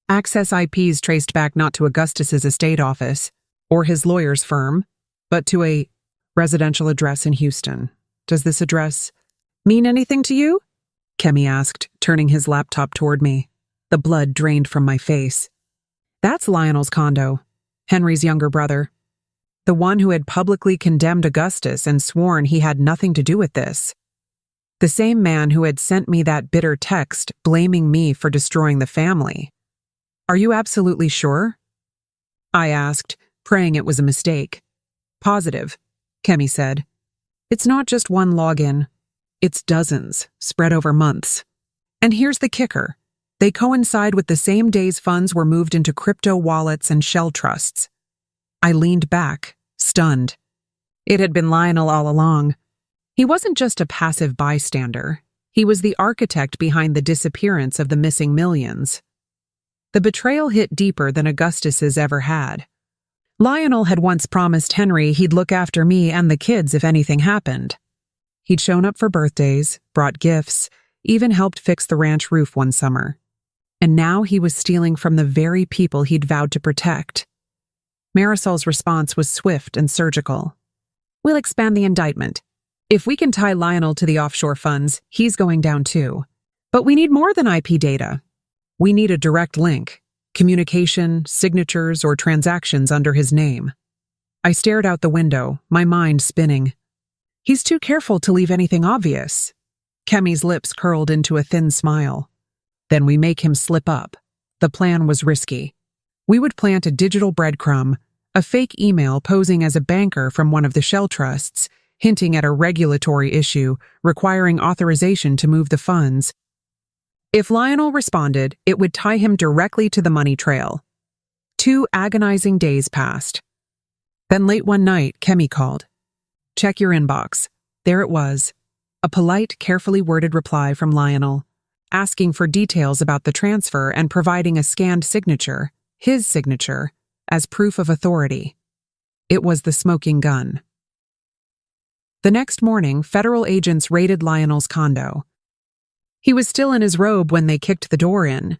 access IPs traced back not to Augustus's estate office or his lawyer's firm, but to a residential address in Houston. Does this address mean anything to you? Kemi asked, turning his laptop toward me. The blood drained from my face. That's Lionel's condo, Henry's younger brother. The one who had publicly condemned Augustus and sworn he had nothing to do with this. The same man who had sent me that bitter text blaming me for destroying the family. Are you absolutely sure? I asked, praying it was a mistake. Positive, Kemi said. It's not just one login. It's dozens, spread over months. And here's the kicker. They coincide with the same days funds were moved into crypto wallets and shell trusts. I leaned back, stunned. It had been Lionel all along. He wasn't just a passive bystander. He was the architect behind the disappearance of the missing millions. The betrayal hit deeper than Augustus's ever had. Lionel had once promised Henry he'd look after me and the kids if anything happened. He'd shown up for birthdays, brought gifts, even helped fix the ranch roof one summer. And now he was stealing from the very people he'd vowed to protect. Marisol's response was swift and surgical. We'll expand the indictment. If we can tie Lionel to the offshore funds, he's going down too. But we need more than IP data. We need a direct link, communication, signatures, or transactions under his name. I stared out the window, my mind spinning. He's too careful to leave anything obvious. Kemi's lips curled into a thin smile. Then we make him slip up. The plan was risky. We would plant a digital breadcrumb, a fake email posing as a banker from one of the shell trusts, hinting at a regulatory issue requiring authorization to move the funds. If Lionel responded, it would tie him directly to the money trail. 2 agonizing days passed. Then late one night, Kemi called. Check your inbox. There it was. A polite, carefully worded reply from Lionel, asking for details about the transfer and providing a scanned signature, his signature, as proof of authority. It was the smoking gun. The next morning, federal agents raided Lionel's condo. He was still in his robe when they kicked the door in.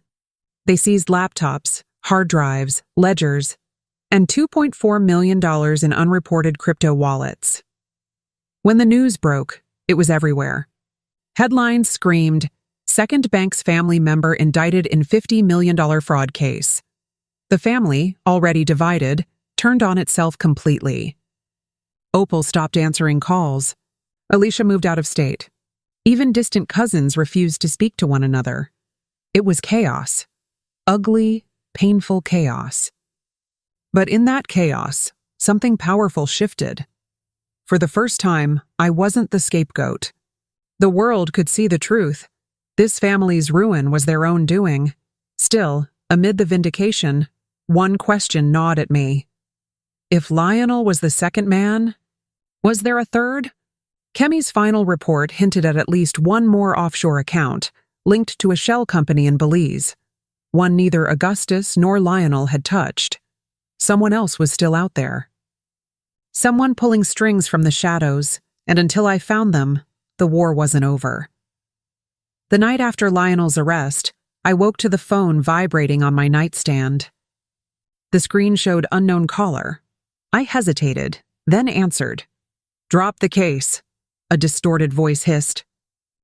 They seized laptops, hard drives, ledgers, and $2.4 million in unreported crypto wallets. When the news broke, it was everywhere. Headlines screamed, Second Bank's family member indicted in $50 million fraud case. The family, already divided, turned on itself completely. Opal stopped answering calls. Alicia moved out of state. Even distant cousins refused to speak to one another. It was chaos. Ugly, painful chaos. But in that chaos, something powerful shifted. For the first time, I wasn't the scapegoat. The world could see the truth. This family's ruin was their own doing. Still, amid the vindication, one question gnawed at me. If Lionel was the second man, was there a third? Kemi's final report hinted at least one more offshore account, linked to a shell company in Belize. One neither Augustus nor Lionel had touched. Someone else was still out there. Someone pulling strings from the shadows, and until I found them, the war wasn't over. The night after Lionel's arrest, I woke to the phone vibrating on my nightstand. The screen showed unknown caller. I hesitated, then answered. Drop the case, a distorted voice hissed.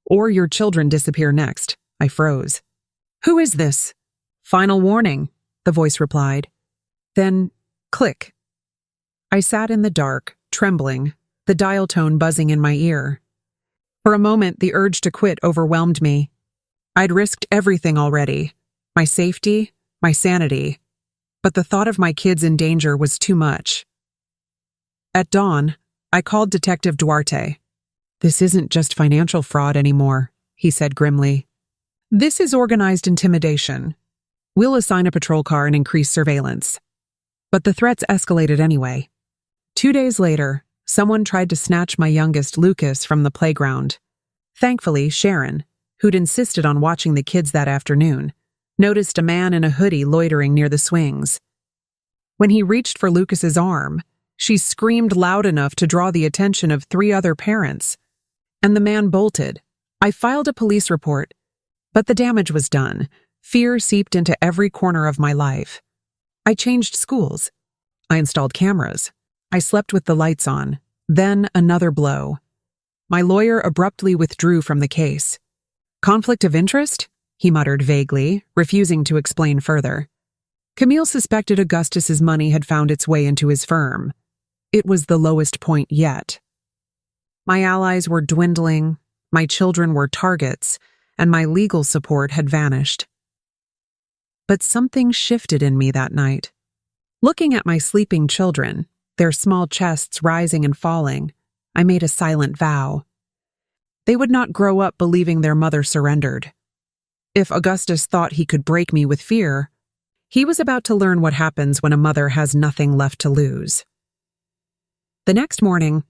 Or your children disappear next. I froze. Who is this? Final warning, the voice replied. Then, click. I sat in the dark, trembling, the dial tone buzzing in my ear. For a moment, the urge to quit overwhelmed me. I'd risked everything already. My safety, my sanity. But the thought of my kids in danger was too much. At dawn, I called Detective Duarte. This isn't just financial fraud anymore, he said grimly. This is organized intimidation. We'll assign a patrol car and increase surveillance. But the threats escalated anyway. 2 days later, someone tried to snatch my youngest, Lucas, from the playground. Thankfully, Sharon, who'd insisted on watching the kids that afternoon, noticed a man in a hoodie loitering near the swings. When he reached for Lucas's arm, she screamed loud enough to draw the attention of 3 other parents, and the man bolted. I filed a police report, but the damage was done. Fear seeped into every corner of my life. I changed schools. I installed cameras. I slept with the lights on. Then another blow. My lawyer abruptly withdrew from the case. Conflict of interest? He muttered vaguely, refusing to explain further. Camille suspected Augustus's money had found its way into his firm. It was the lowest point yet. My allies were dwindling, my children were targets, and my legal support had vanished. But something shifted in me that night. Looking at my sleeping children, their small chests rising and falling, I made a silent vow. They would not grow up believing their mother surrendered. If Augustus thought he could break me with fear, he was about to learn what happens when a mother has nothing left to lose. The next morning,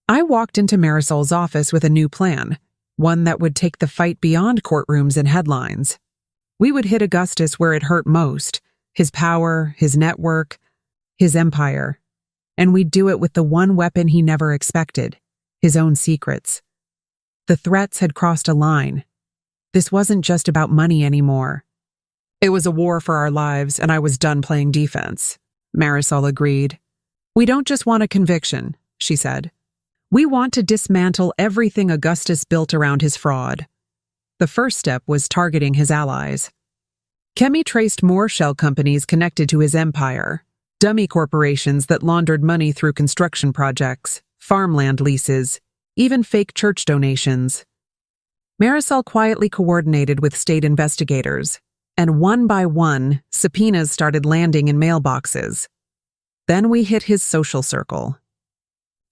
I walked into Marisol's office with a new plan, one that would take the fight beyond courtrooms and headlines. We would hit Augustus where it hurt most, his power, his network, his empire. And we'd do it with the one weapon he never expected, his own secrets. The threats had crossed a line. This wasn't just about money anymore. It was a war for our lives, and I was done playing defense. Marisol agreed. We don't just want a conviction, she said. We want to dismantle everything Augustus built around his fraud. The first step was targeting his allies. Kemi traced more shell companies connected to his empire, dummy corporations that laundered money through construction projects, farmland leases, even fake church donations. Marisol quietly coordinated with state investigators, and one by one, subpoenas started landing in mailboxes. Then we hit his social circle.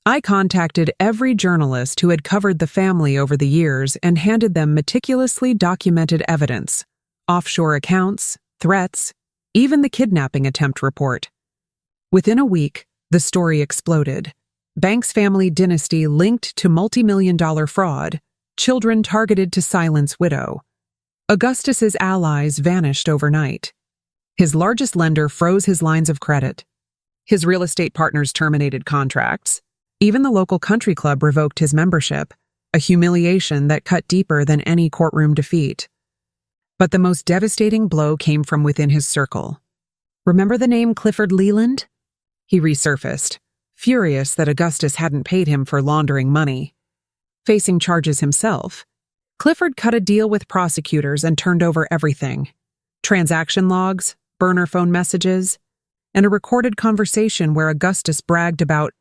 I contacted every journalist who had covered the family over the years and handed them meticulously documented evidence, offshore accounts, threats, even the kidnapping attempt report. Within a week, the story exploded. Banks' family dynasty linked to multi-million-dollar fraud, children targeted to silence widow. Augustus's allies vanished overnight. His largest lender froze his lines of credit. His real estate partners terminated contracts. Even the local country club revoked his membership, a humiliation that cut deeper than any courtroom defeat. But the most devastating blow came from within his circle. Remember the name Clifford Leland? He resurfaced, furious that Augustus hadn't paid him for laundering money. Facing charges himself, Clifford cut a deal with prosecutors and turned over everything. Transaction logs, burner phone messages, and a recorded conversation where Augustus bragged about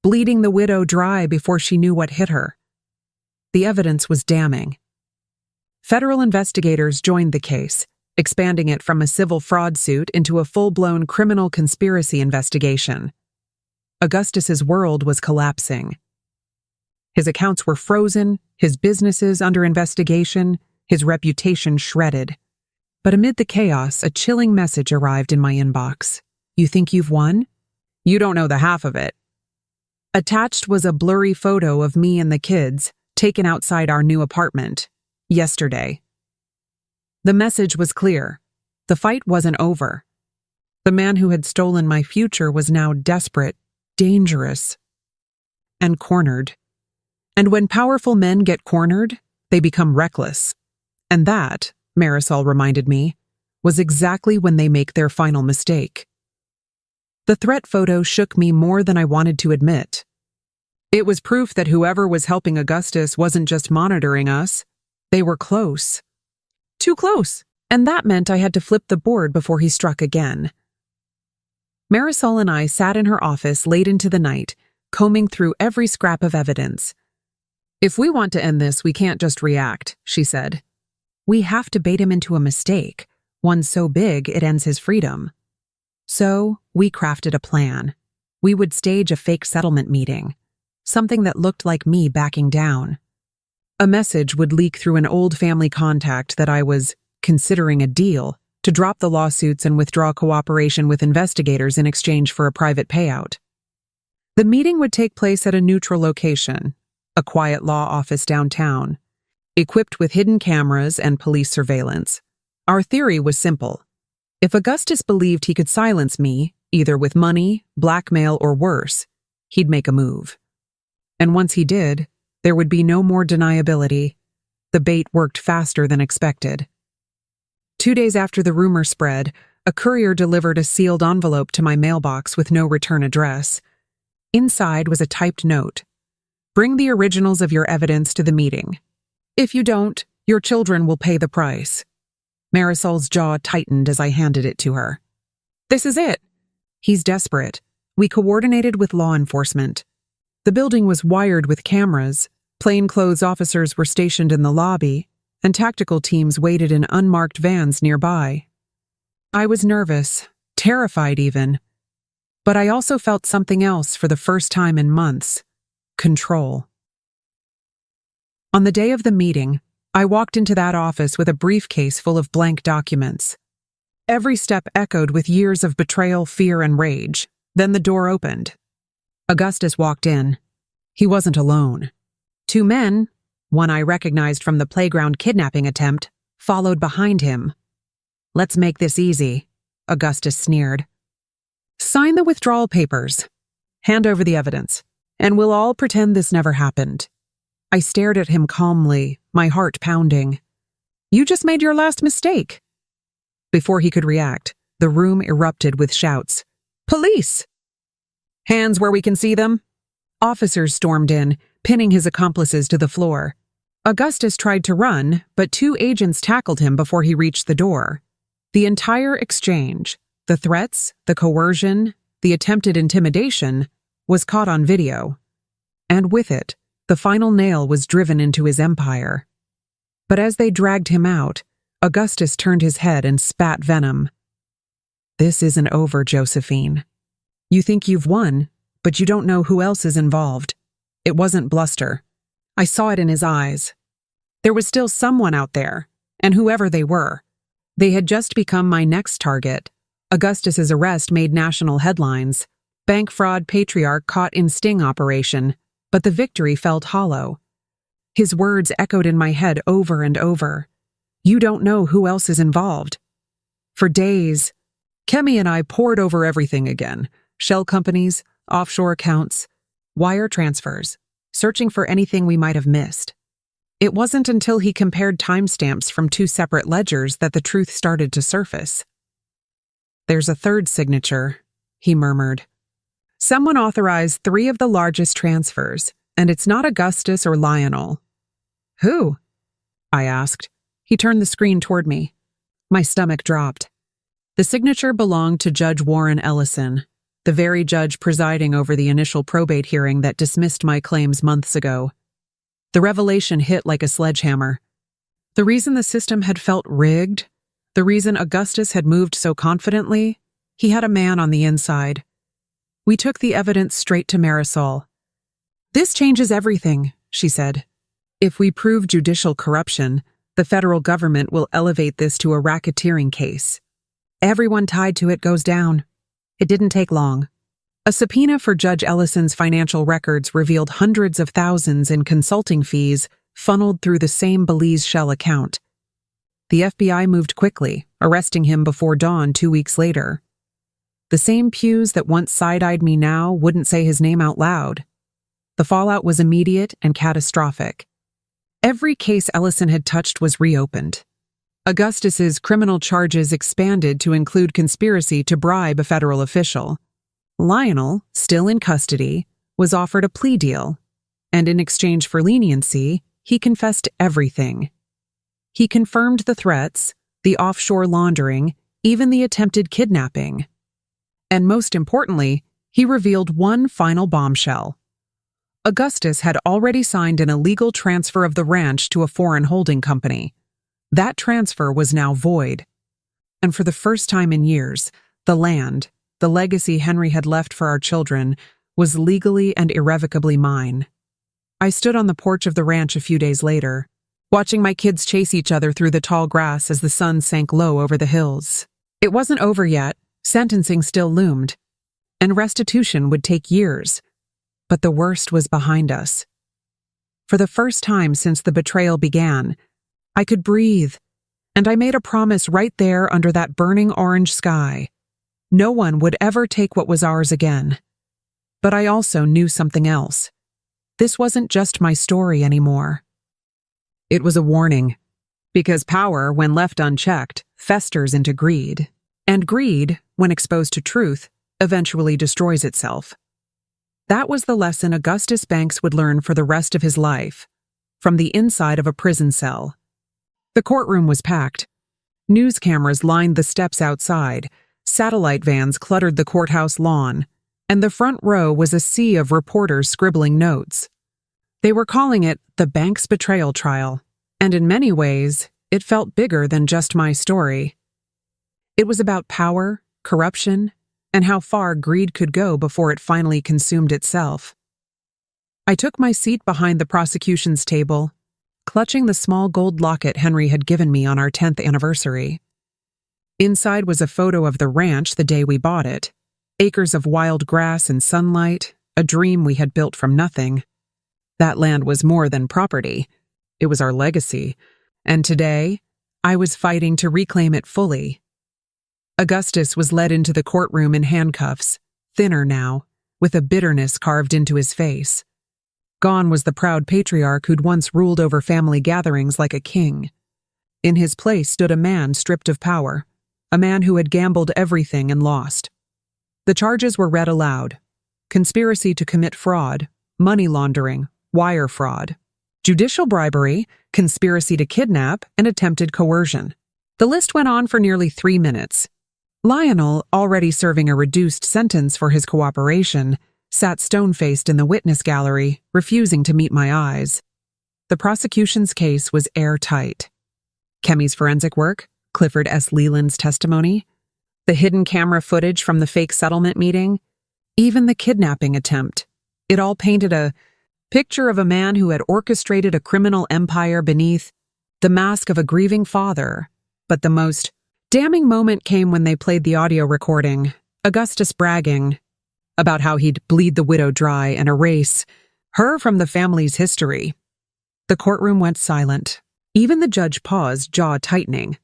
bleeding the widow dry before she knew what hit her. The evidence was damning. Federal investigators joined the case, expanding it from a civil fraud suit into a full-blown criminal conspiracy investigation. Augustus's world was collapsing. His accounts were frozen, his businesses under investigation, his reputation shredded. But amid the chaos, a chilling message arrived in my inbox. You think you've won? You don't know the half of it. Attached was a blurry photo of me and the kids, taken outside our new apartment, yesterday. The message was clear. The fight wasn't over. The man who had stolen my future was now desperate, dangerous, and cornered. And when powerful men get cornered, they become reckless. And that, Marisol reminded me, was exactly when they make their final mistake. The threat photo shook me more than I wanted to admit. It was proof that whoever was helping Augustus wasn't just monitoring us. They were close. Too close. And that meant I had to flip the board before he struck again. Marisol and I sat in her office late into the night, combing through every scrap of evidence. If we want to end this, we can't just react, she said. We have to bait him into a mistake, one so big it ends his freedom. So, we crafted a plan. We would stage a fake settlement meeting, something that looked like me backing down. A message would leak through an old family contact that I was considering a deal to drop the lawsuits and withdraw cooperation with investigators in exchange for a private payout. The meeting would take place at a neutral location, a quiet law office downtown, equipped with hidden cameras and police surveillance. Our theory was simple. If Augustus believed he could silence me, Either with money, blackmail, or worse, he'd make a move. And once he did, there would be no more deniability. The bait worked faster than expected. 2 days after the rumor spread, a courier delivered a sealed envelope to my mailbox with no return address. Inside was a typed note. "Bring the originals of your evidence to the meeting. If you don't, your children will pay the price." Marisol's jaw tightened as I handed it to her. "This is it." "He's desperate." We coordinated with law enforcement. The building was wired with cameras, plainclothes officers were stationed in the lobby, and tactical teams waited in unmarked vans nearby. I was nervous, terrified even, but I also felt something else for the first time in months: control. On the day of the meeting, I walked into that office with a briefcase full of blank documents. Every step echoed with years of betrayal, fear, and rage. Then the door opened. Augustus walked in. He wasn't alone. 2 men, one I recognized from the playground kidnapping attempt, followed behind him. "Let's make this easy," Augustus sneered. "Sign the withdrawal papers. Hand over the evidence, and we'll all pretend this never happened." I stared at him calmly, my heart pounding. "You just made your last mistake." Before he could react, the room erupted with shouts. "Police! Hands where we can see them!" Officers stormed in, pinning his accomplices to the floor. Augustus tried to run, but 2 agents tackled him before he reached the door. The entire exchange, the threats, the coercion, the attempted intimidation, was caught on video. And with it, the final nail was driven into his empire. But as they dragged him out, Augustus turned his head and spat venom. "This isn't over, Josephine. You think you've won, but you don't know who else is involved." It wasn't bluster. I saw it in his eyes. There was still someone out there, and whoever they were. They had just become my next target. Augustus's arrest made national headlines. Bank fraud patriarch caught in sting operation, but the victory felt hollow. His words echoed in my head over and over. "You don't know who else is involved." For days, Kemi and I pored over everything again: shell companies, offshore accounts, wire transfers, searching for anything we might have missed. It wasn't until he compared timestamps from 2 separate ledgers that the truth started to surface. "There's a third signature," he murmured. "Someone authorized 3 of the largest transfers, and it's not Augustus or Lionel." "Who?" I asked. He turned the screen toward me. My stomach dropped. The signature belonged to Judge Warren Ellison, the very judge presiding over the initial probate hearing that dismissed my claims months ago. The revelation hit like a sledgehammer. The reason the system had felt rigged, the reason Augustus had moved so confidently, he had a man on the inside. We took the evidence straight to Marisol. "This changes everything," she said. "If we prove judicial corruption, the federal government will elevate this to a racketeering case. Everyone tied to it goes down." It didn't take long. A subpoena for Judge Ellison's financial records revealed hundreds of thousands in consulting fees funneled through the same Belize Shell account. The FBI moved quickly, arresting him before dawn 2 weeks later. The same pews that once side-eyed me now wouldn't say his name out loud. The fallout was immediate and catastrophic. Every case Ellison had touched was reopened. Augustus's criminal charges expanded to include conspiracy to bribe a federal official. Lionel, still in custody, was offered a plea deal, and in exchange for leniency, he confessed everything. He confirmed the threats, the offshore laundering, even the attempted kidnapping. And most importantly, he revealed one final bombshell. Augustus had already signed an illegal transfer of the ranch to a foreign holding company. That transfer was now void. And for the first time in years, the land, the legacy Henry had left for our children, was legally and irrevocably mine. I stood on the porch of the ranch a few days later, watching my kids chase each other through the tall grass as the sun sank low over the hills. It wasn't over yet, sentencing still loomed, and restitution would take years. But the worst was behind us. For the first time since the betrayal began, I could breathe, and I made a promise right there under that burning orange sky. No one would ever take what was ours again. But I also knew something else. This wasn't just my story anymore. It was a warning, because power, when left unchecked, festers into greed. And greed, when exposed to truth, eventually destroys itself. That was the lesson Augustus Banks would learn for the rest of his life, from the inside of a prison cell. The courtroom was packed. News cameras lined the steps outside, satellite vans cluttered the courthouse lawn, and the front row was a sea of reporters scribbling notes. They were calling it the Banks betrayal trial, and in many ways, it felt bigger than just my story. It was about power, corruption, and how far greed could go before it finally consumed itself. I took my seat behind the prosecution's table, clutching the small gold locket Henry had given me on our 10th anniversary. Inside was a photo of the ranch the day we bought it, acres of wild grass and sunlight, a dream we had built from nothing. That land was more than property. It was our legacy, and today, I was fighting to reclaim it fully. Augustus was led into the courtroom in handcuffs, thinner now, with a bitterness carved into his face. Gone was the proud patriarch who'd once ruled over family gatherings like a king. In his place stood a man stripped of power, a man who had gambled everything and lost. The charges were read aloud: conspiracy to commit fraud, money laundering, wire fraud, judicial bribery, conspiracy to kidnap, and attempted coercion. The list went on for nearly 3 minutes. Lionel, already serving a reduced sentence for his cooperation, sat stone-faced in the witness gallery, refusing to meet my eyes. The prosecution's case was airtight. Kemi's forensic work, Clifford S. Leland's testimony, the hidden camera footage from the fake settlement meeting, even the kidnapping attempt. It all painted a picture of a man who had orchestrated a criminal empire beneath the mask of a grieving father. But the most damning moment came when they played the audio recording, Augustus bragging about how he'd bleed the widow dry and erase her from the family's history. The courtroom went silent. Even the judge paused, jaw tightening.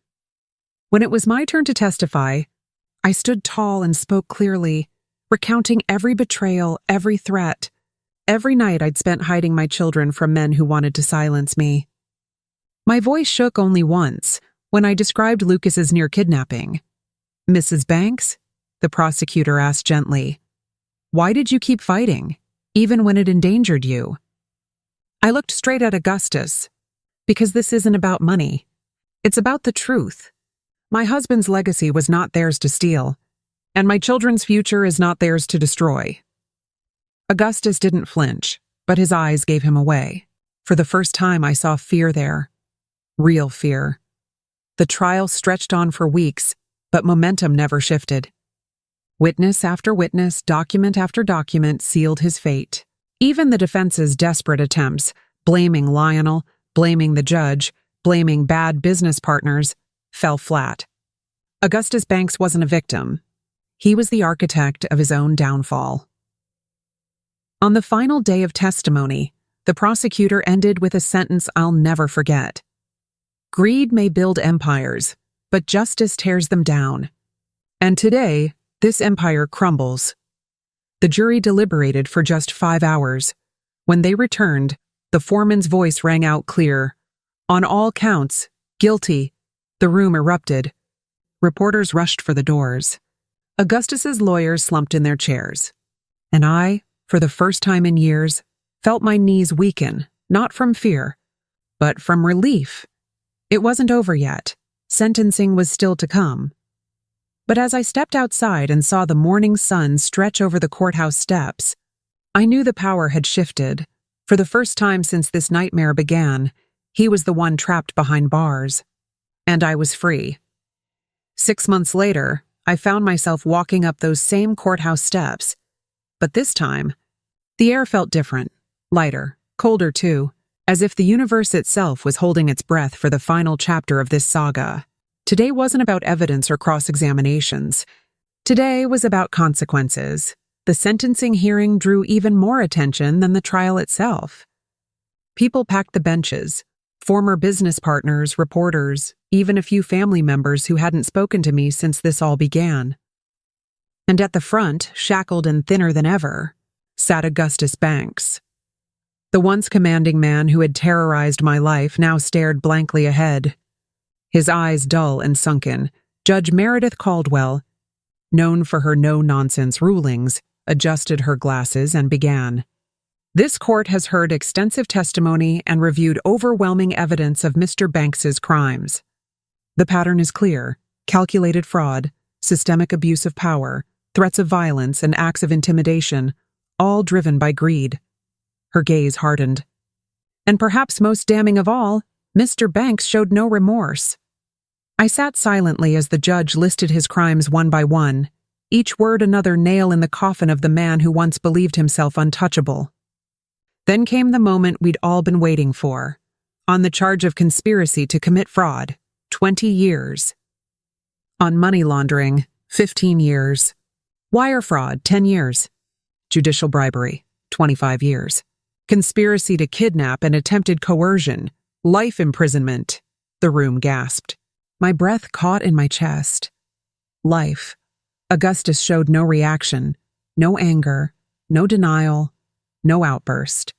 When it was my turn to testify, I stood tall and spoke clearly, recounting every betrayal, every threat, every night I'd spent hiding my children from men who wanted to silence me. My voice shook only once, when I described Lucas's near kidnapping. "Mrs. Banks?" the prosecutor asked gently. "Why did you keep fighting, even when it endangered you?" I looked straight at Augustus. Because this isn't about money. It's about the truth. My husband's legacy was not theirs to steal, and my children's future is not theirs to destroy. Augustus didn't flinch, but his eyes gave him away. For the first time, I saw fear there. Real fear. The trial stretched on for weeks, but momentum never shifted. Witness after witness, document after document sealed his fate. Even the defense's desperate attempts, blaming Lionel, blaming the judge, blaming bad business partners, fell flat. Augustus Banks wasn't a victim. He was the architect of his own downfall. On the final day of testimony, the prosecutor ended with a sentence I'll never forget. "Greed may build empires, but justice tears them down. And today, this empire crumbles." The jury deliberated for just 5 hours. When they returned, the foreman's voice rang out clear. "On all counts, guilty." The room erupted. Reporters rushed for the doors. Augustus's lawyers slumped in their chairs. And I, for the first time in years, felt my knees weaken, not from fear, but from relief. It wasn't over yet. Sentencing was still to come. But as I stepped outside and saw the morning sun stretch over the courthouse steps, I knew the power had shifted. For the first time since this nightmare began, he was the one trapped behind bars. And I was free. 6 months later, I found myself walking up those same courthouse steps. But this time, the air felt different, lighter, colder too, as if the universe itself was holding its breath for the final chapter of this saga. Today wasn't about evidence or cross-examinations. Today was about consequences. The sentencing hearing drew even more attention than the trial itself. People packed the benches, former business partners, reporters, even a few family members who hadn't spoken to me since this all began. And at the front, shackled and thinner than ever, sat Augustus Banks. The once commanding man who had terrorized my life now stared blankly ahead. His eyes dull and sunken, Judge Meredith Caldwell, known for her no-nonsense rulings, adjusted her glasses and began. This court has heard extensive testimony and reviewed overwhelming evidence of Mr. Banks's crimes. The pattern is clear: calculated fraud, systemic abuse of power, threats of violence, and acts of intimidation, all driven by greed. Her gaze hardened. And perhaps most damning of all, Mr. Banks showed no remorse. I sat silently as the judge listed his crimes one by one, each word another nail in the coffin of the man who once believed himself untouchable. Then came the moment we'd all been waiting for. On the charge of conspiracy to commit fraud, 20 years. On money laundering, 15 years. Wire fraud, 10 years. Judicial bribery, 25 years. Conspiracy to kidnap and attempted coercion, life imprisonment. The room gasped. My breath caught in my chest. Life. Augustus showed no reaction, no anger, no denial, no outburst.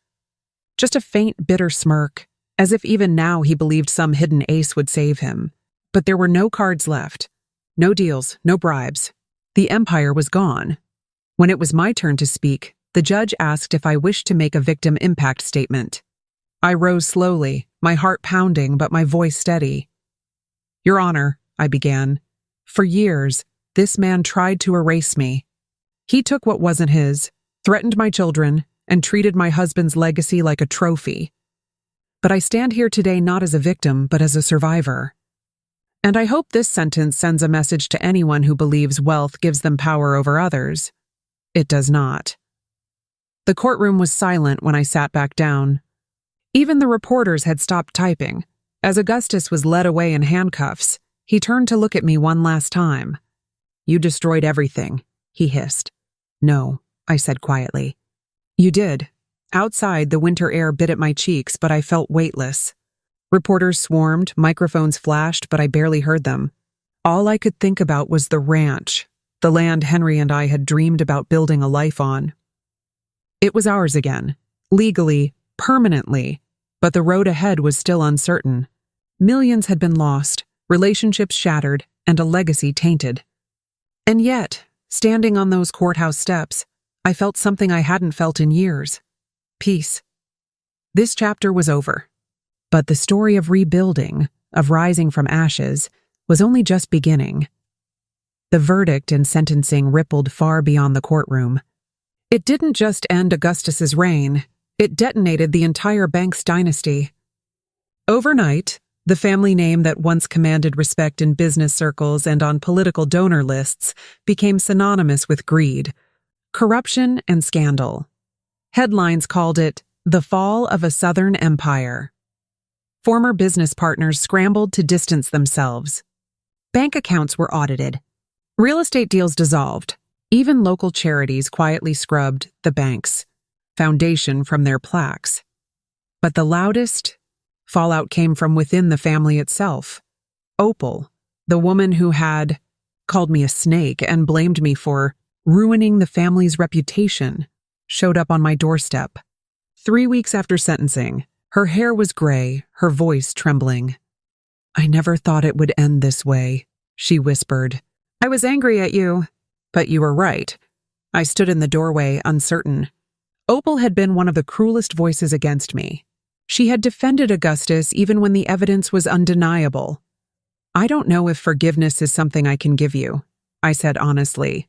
Just a faint, bitter smirk, as if even now he believed some hidden ace would save him. But there were no cards left. No deals, no bribes. The empire was gone. When it was my turn to speak, the judge asked if I wished to make a victim impact statement. I rose slowly, my heart pounding but my voice steady. Your Honor, I began, for years, this man tried to erase me. He took what wasn't his, threatened my children, and treated my husband's legacy like a trophy. But I stand here today not as a victim, but as a survivor. And I hope this sentence sends a message to anyone who believes wealth gives them power over others. It does not. The courtroom was silent when I sat back down. Even the reporters had stopped typing. As Augustus was led away in handcuffs, he turned to look at me one last time. You destroyed everything, he hissed. No, I said quietly. You did. Outside, the winter air bit at my cheeks, but I felt weightless. Reporters swarmed, microphones flashed, but I barely heard them. All I could think about was the ranch, the land Henry and I had dreamed about building a life on. It was ours again, legally, permanently, but the road ahead was still uncertain. Millions had been lost, relationships shattered, and a legacy tainted. And yet, standing on those courthouse steps, I felt something I hadn't felt in years. Peace. This chapter was over. But the story of rebuilding, of rising from ashes, was only just beginning. The verdict and sentencing rippled far beyond the courtroom. It didn't just end Augustus's reign, it detonated the entire Banks dynasty. Overnight, the family name that once commanded respect in business circles and on political donor lists became synonymous with greed, corruption, and scandal. Headlines called it the fall of a Southern empire. Former business partners scrambled to distance themselves. Bank accounts were audited. Real estate deals dissolved. Even local charities quietly scrubbed the Banks Foundation from their plaques. But the loudest fallout came from within the family itself. Opal, the woman who had called me a snake and blamed me for ruining the family's reputation, showed up on my doorstep. 3 weeks after sentencing, her hair was gray, her voice trembling. I never thought it would end this way, she whispered. I was angry at you, but you were right. I stood in the doorway, uncertain. Opal had been one of the cruelest voices against me. She had defended Augustus even when the evidence was undeniable. I don't know if forgiveness is something I can give you, I said honestly.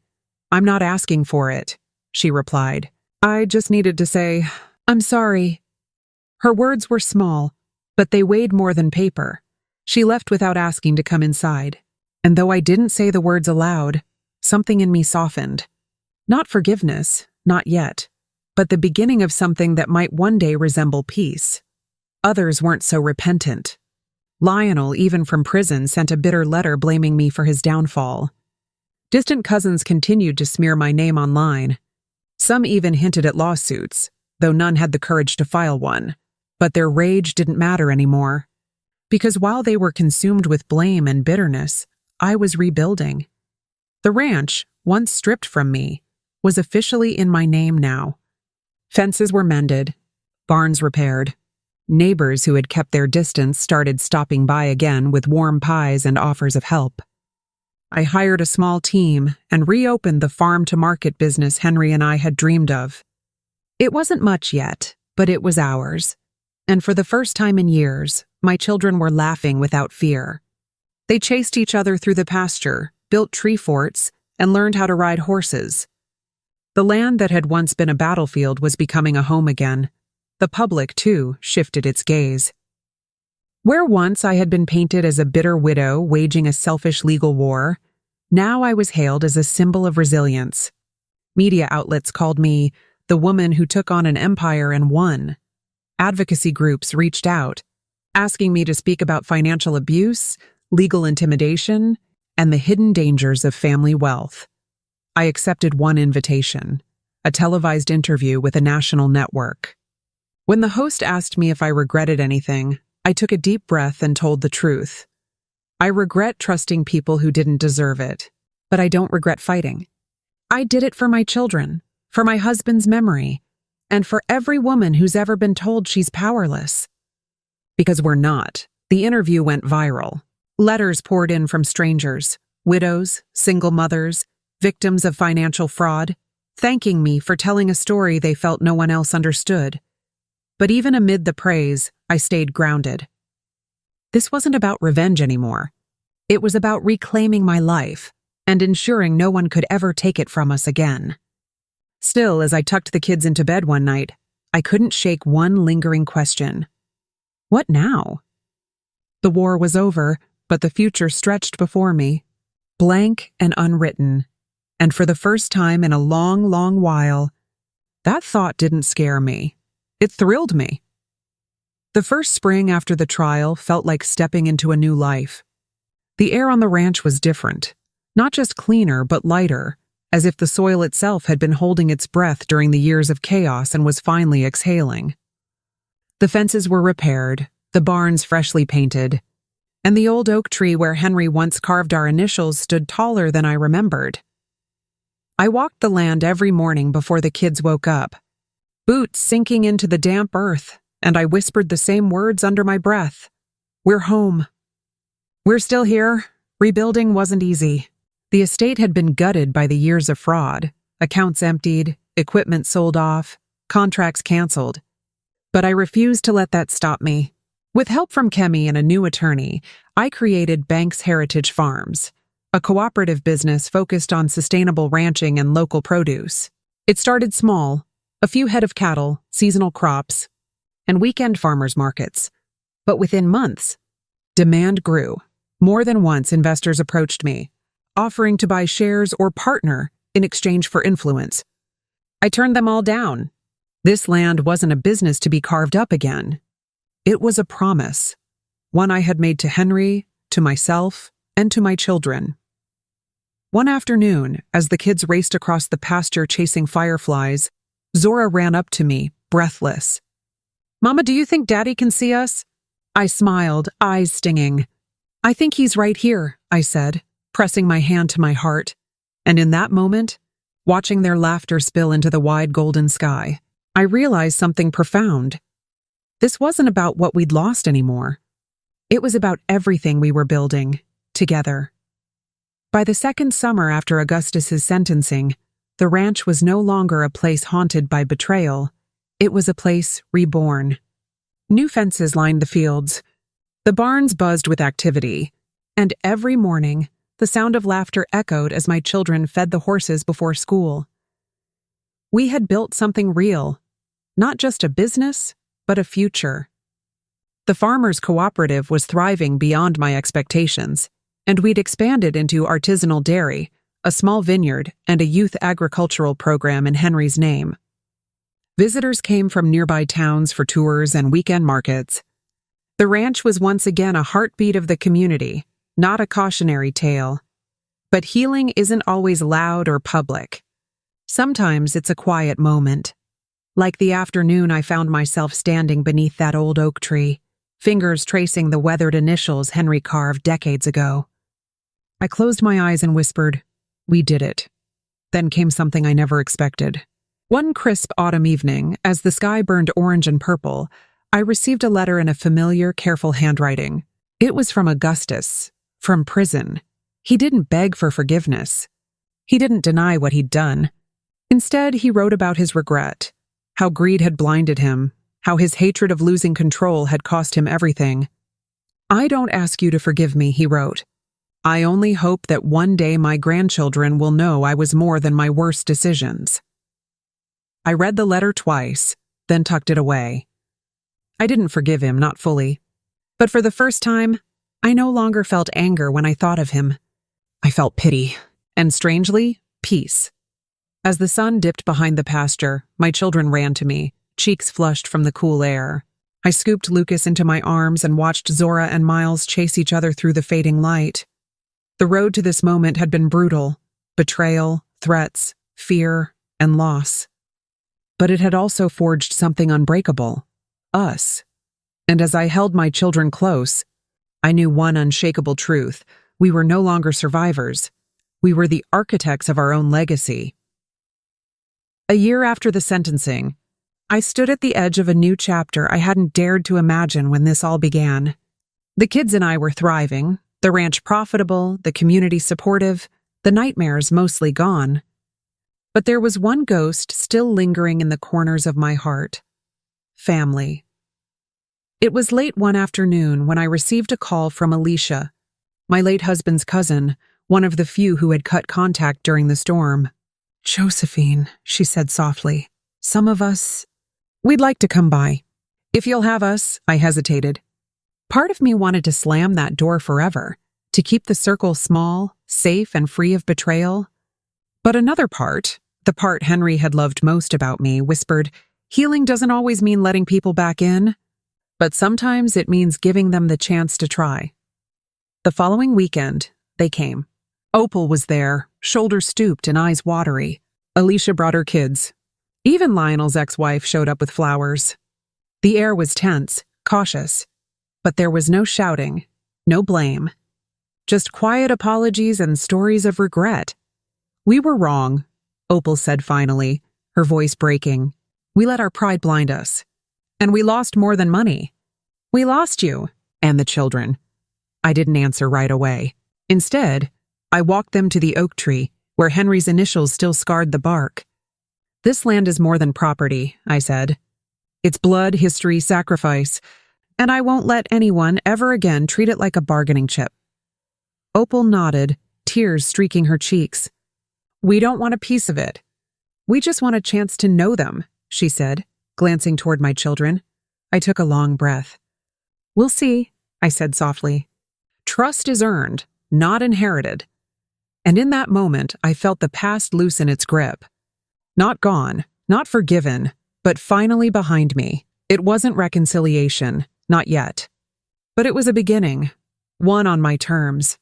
I'm not asking for it, she replied. I just needed to say, I'm sorry. Her words were small, but they weighed more than paper. She left without asking to come inside. And though I didn't say the words aloud, something in me softened. Not forgiveness, not yet, but the beginning of something that might one day resemble peace. Others weren't so repentant. Lionel, even from prison, sent a bitter letter blaming me for his downfall. Distant cousins continued to smear my name online. Some even hinted at lawsuits, though none had the courage to file one. But their rage didn't matter anymore. Because while they were consumed with blame and bitterness, I was rebuilding. The ranch, once stripped from me, was officially in my name now. Fences were mended, barns repaired. Neighbors who had kept their distance started stopping by again with warm pies and offers of help. I hired a small team and reopened the farm-to-market business Henry and I had dreamed of. It wasn't much yet, but it was ours. And for the first time in years, my children were laughing without fear. They chased each other through the pasture, built tree forts, and learned how to ride horses. The land that had once been a battlefield was becoming a home again. The public, too, shifted its gaze. Where once I had been painted as a bitter widow waging a selfish legal war, now I was hailed as a symbol of resilience. Media outlets called me the woman who took on an empire and won. Advocacy groups reached out, asking me to speak about financial abuse, legal intimidation, and the hidden dangers of family wealth. I accepted one invitation, a televised interview with a national network. When the host asked me if I regretted anything, I took a deep breath and told the truth. I regret trusting people who didn't deserve it, but I don't regret fighting. I did it for my children, for my husband's memory, and for every woman who's ever been told she's powerless. Because we're not. The interview went viral. Letters poured in from strangers, widows, single mothers, victims of financial fraud, thanking me for telling a story they felt no one else understood. But even amid the praise, I stayed grounded. This wasn't about revenge anymore. It was about reclaiming my life and ensuring no one could ever take it from us again. Still, as I tucked the kids into bed one night, I couldn't shake one lingering question. What now? The war was over, but the future stretched before me, blank and unwritten. And for the first time in a long, long while, that thought didn't scare me. It thrilled me. The first spring after the trial felt like stepping into a new life. The air on the ranch was different, not just cleaner but lighter, as if the soil itself had been holding its breath during the years of chaos and was finally exhaling. The fences were repaired, the barns freshly painted, and the old oak tree where Henry once carved our initials stood taller than I remembered. I walked the land every morning before the kids woke up, boots sinking into the damp earth, and I whispered the same words under my breath. We're home. We're still here. Rebuilding wasn't easy. The estate had been gutted by the years of fraud, accounts emptied, equipment sold off, contracts canceled. But I refused to let that stop me. With help from Kemi and a new attorney, I created Banks Heritage Farms, a cooperative business focused on sustainable ranching and local produce. It started small, a few head of cattle, seasonal crops, and weekend farmers markets. But within months, demand grew. More than once, investors approached me, offering to buy shares or partner in exchange for influence. I turned them all down. This land wasn't a business to be carved up again. It was a promise, one I had made to Henry, to myself, and to my children. One afternoon, as the kids raced across the pasture chasing fireflies, Zora ran up to me, breathless. "Mama, do you think Daddy can see us?" I smiled, eyes stinging. "I think he's right here," I said, pressing my hand to my heart. And in that moment, watching their laughter spill into the wide golden sky, I realized something profound. This wasn't about what we'd lost anymore. It was about everything we were building, together. By the second summer after Augustus's sentencing, the ranch was no longer a place haunted by betrayal. It was a place reborn. New fences lined the fields. The barns buzzed with activity. And every morning, the sound of laughter echoed as my children fed the horses before school. We had built something real, not just a business, but a future. The farmers' cooperative was thriving beyond my expectations, and we'd expanded into artisanal dairy, a small vineyard, and a youth agricultural program in Henry's name. Visitors came from nearby towns for tours and weekend markets. The ranch was once again a heartbeat of the community, not a cautionary tale. But healing isn't always loud or public. Sometimes it's a quiet moment. Like the afternoon I found myself standing beneath that old oak tree, fingers tracing the weathered initials Henry carved decades ago. I closed my eyes and whispered, "We did it. Then came something I never expected. One crisp autumn evening, as the sky burned orange and purple, I received a letter in a familiar, careful handwriting. It was from Augustus, from prison. He didn't beg for forgiveness. He didn't deny what he'd done. Instead, he wrote about his regret, how greed had blinded him, how his hatred of losing control had cost him everything. "I don't ask you to forgive me," he wrote. "I only hope that one day my grandchildren will know I was more than my worst decisions." I read the letter twice, then tucked it away. I didn't forgive him, not fully. But for the first time, I no longer felt anger when I thought of him. I felt pity, and strangely, peace. As the sun dipped behind the pasture, my children ran to me, cheeks flushed from the cool air. I scooped Lucas into my arms and watched Zora and Miles chase each other through the fading light. The road to this moment had been brutal: betrayal, threats, fear, and loss. But it had also forged something unbreakable: us. And as I held my children close, I knew one unshakable truth: we were no longer survivors. We were the architects of our own legacy. A year after the sentencing, I stood at the edge of a new chapter I hadn't dared to imagine when this all began. The kids and I were thriving, the ranch profitable, the community supportive, the nightmares mostly gone. But there was one ghost still lingering in the corners of my heart: family. It was late one afternoon when I received a call from Alicia, my late husband's cousin, one of the few who had cut contact during the storm. "Josephine," she said softly, "some of us, we'd like to come by. If you'll have us," I hesitated. Part of me wanted to slam that door forever, to keep the circle small, safe, and free of betrayal. But another part, the part Henry had loved most about me, whispered, "Healing doesn't always mean letting people back in, but sometimes it means giving them the chance to try." The following weekend, they came. Opal was there, shoulders stooped and eyes watery. Alicia brought her kids. Even Lionel's ex-wife showed up with flowers. The air was tense, cautious, but there was no shouting, no blame. Just quiet apologies and stories of regret. "We were wrong," Opal said finally, her voice breaking. "We let our pride blind us. And we lost more than money. We lost you and the children." I didn't answer right away. Instead, I walked them to the oak tree, where Henry's initials still scarred the bark. "This land is more than property," I said. "It's blood, history, sacrifice, and I won't let anyone ever again treat it like a bargaining chip." Opal nodded, tears streaking her cheeks. "We don't want a piece of it. We just want a chance to know them," she said, glancing toward my children. I took a long breath. "We'll see," I said softly. "Trust is earned, not inherited." And in that moment, I felt the past loosen its grip. Not gone, not forgiven, but finally behind me. It wasn't reconciliation, not yet. But it was a beginning, one on my terms.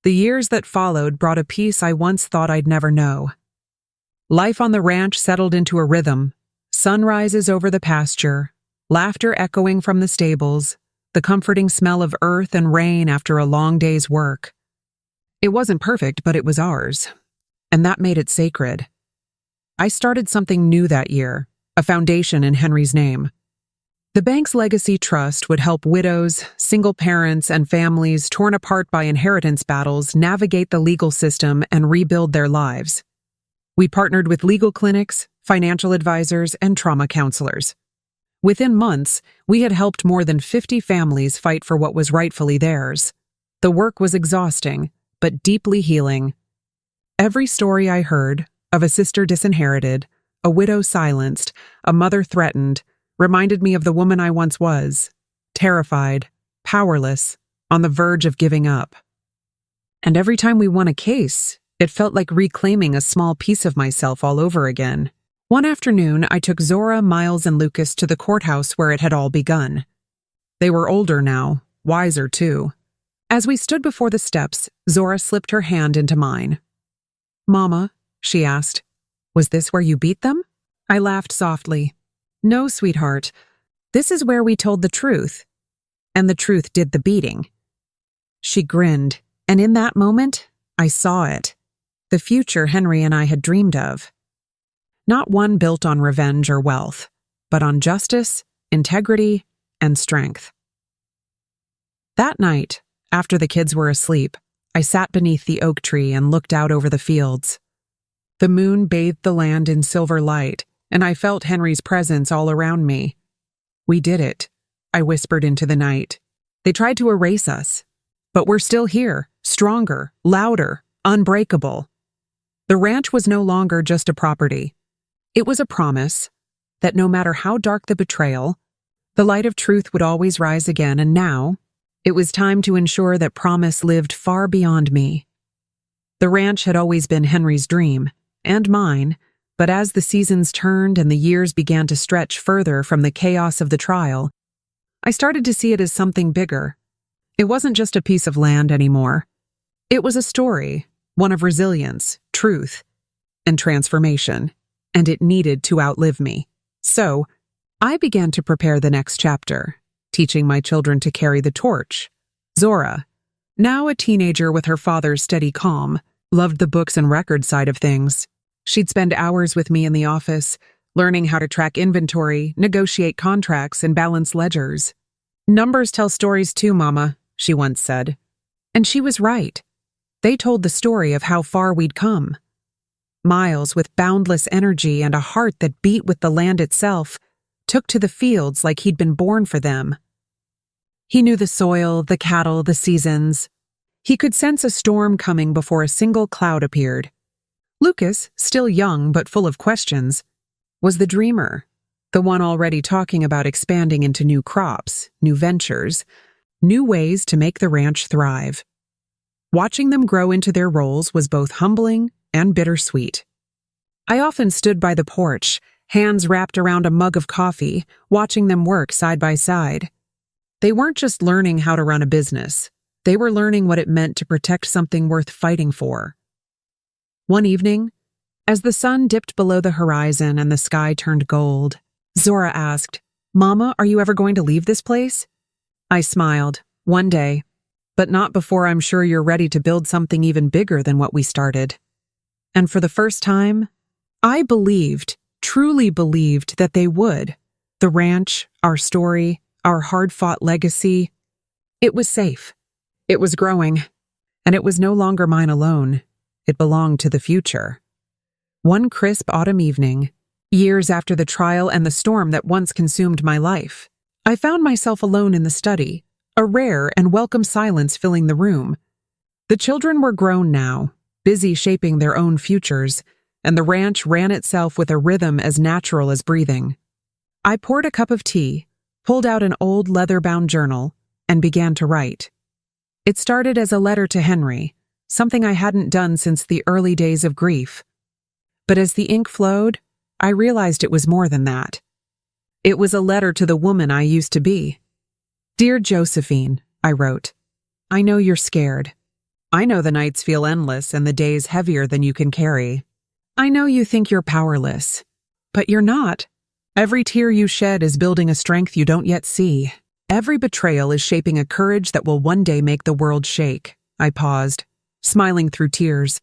The years that followed brought a peace I once thought I'd never know. Life on the ranch settled into a rhythm: sunrises over the pasture, laughter echoing from the stables, the comforting smell of earth and rain after a long day's work. It wasn't perfect, but it was ours, and that made it sacred. I started something new that year, a foundation in Henry's name. The bank's legacy trust would help widows, single parents, and families torn apart by inheritance battles navigate the legal system and rebuild their lives. We partnered with legal clinics, financial advisors, and trauma counselors. Within months, we had helped more than 50 families fight for what was rightfully theirs. The work was exhausting, but deeply healing. Every story I heard, of a sister disinherited, a widow silenced, a mother threatened, reminded me of the woman I once was, terrified, powerless, on the verge of giving up. And every time we won a case, it felt like reclaiming a small piece of myself all over again. One afternoon, I took Zora, Miles, and Lucas to the courthouse where it had all begun. They were older now, wiser too. As we stood before the steps, Zora slipped her hand into mine. "Mama," she asked, "was this where you beat them?" I laughed softly. "No, sweetheart. This is where we told the truth. And the truth did the beating." She grinned, and in that moment, I saw it. the future Henry and I had dreamed of. Not one built on revenge or wealth, but on justice, integrity, and strength. That night, after the kids were asleep, I sat beneath the oak tree and looked out over the fields. The moon bathed the land in silver light, and I felt Henry's presence all around me. "We did it," I whispered into the night. "They tried to erase us, but we're still here, stronger, louder, unbreakable." The ranch was no longer just a property. It was a promise that no matter how dark the betrayal, the light of truth would always rise again, and now it was time to ensure that promise lived far beyond me. The ranch had always been Henry's dream, and mine, but as the seasons turned and the years began to stretch further from the chaos of the trial, I started to see it as something bigger. It wasn't just a piece of land anymore. It was a story, one of resilience, truth, and transformation, and it needed to outlive me. So, I began to prepare the next chapter, teaching my children to carry the torch. Zora, now a teenager with her father's steady calm, loved the books and record side of things. She'd spend hours with me in the office, learning how to track inventory, negotiate contracts, and balance ledgers. "Numbers tell stories too, Mama," she once said. And she was right. They told the story of how far we'd come. Miles, with boundless energy and a heart that beat with the land itself, took to the fields like he'd been born for them. He knew the soil, the cattle, the seasons. He could sense a storm coming before a single cloud appeared. Lucas, still young but full of questions, was the dreamer, the one already talking about expanding into new crops, new ventures, new ways to make the ranch thrive. Watching them grow into their roles was both humbling and bittersweet. I often stood by the porch, hands wrapped around a mug of coffee, watching them work side by side. They weren't just learning how to run a business. They were learning what it meant to protect something worth fighting for. One evening, as the sun dipped below the horizon and the sky turned gold, Zora asked, "Mama, are you ever going to leave this place?" I smiled. "One day, but not before I'm sure you're ready to build something even bigger than what we started." And for the first time, I believed, truly believed that they would. The ranch, our story, our hard-fought legacy. It was safe. It was growing. And it was no longer mine alone. It belonged to the future. One crisp autumn evening, years after the trial and the storm that once consumed my life, I found myself alone in the study, a rare and welcome silence filling the room. The children were grown now, busy shaping their own futures, and the ranch ran itself with a rhythm as natural as breathing. I poured a cup of tea, pulled out an old leather-bound journal, and began to write. It started as a letter to Henry, something I hadn't done since the early days of grief. But as the ink flowed, I realized it was more than that. It was a letter to the woman I used to be. "Dear Josephine," I wrote, "I know you're scared. I know the nights feel endless and the days heavier than you can carry. I know you think you're powerless, but you're not. Every tear you shed is building a strength you don't yet see. Every betrayal is shaping a courage that will one day make the world shake." I paused, smiling through tears.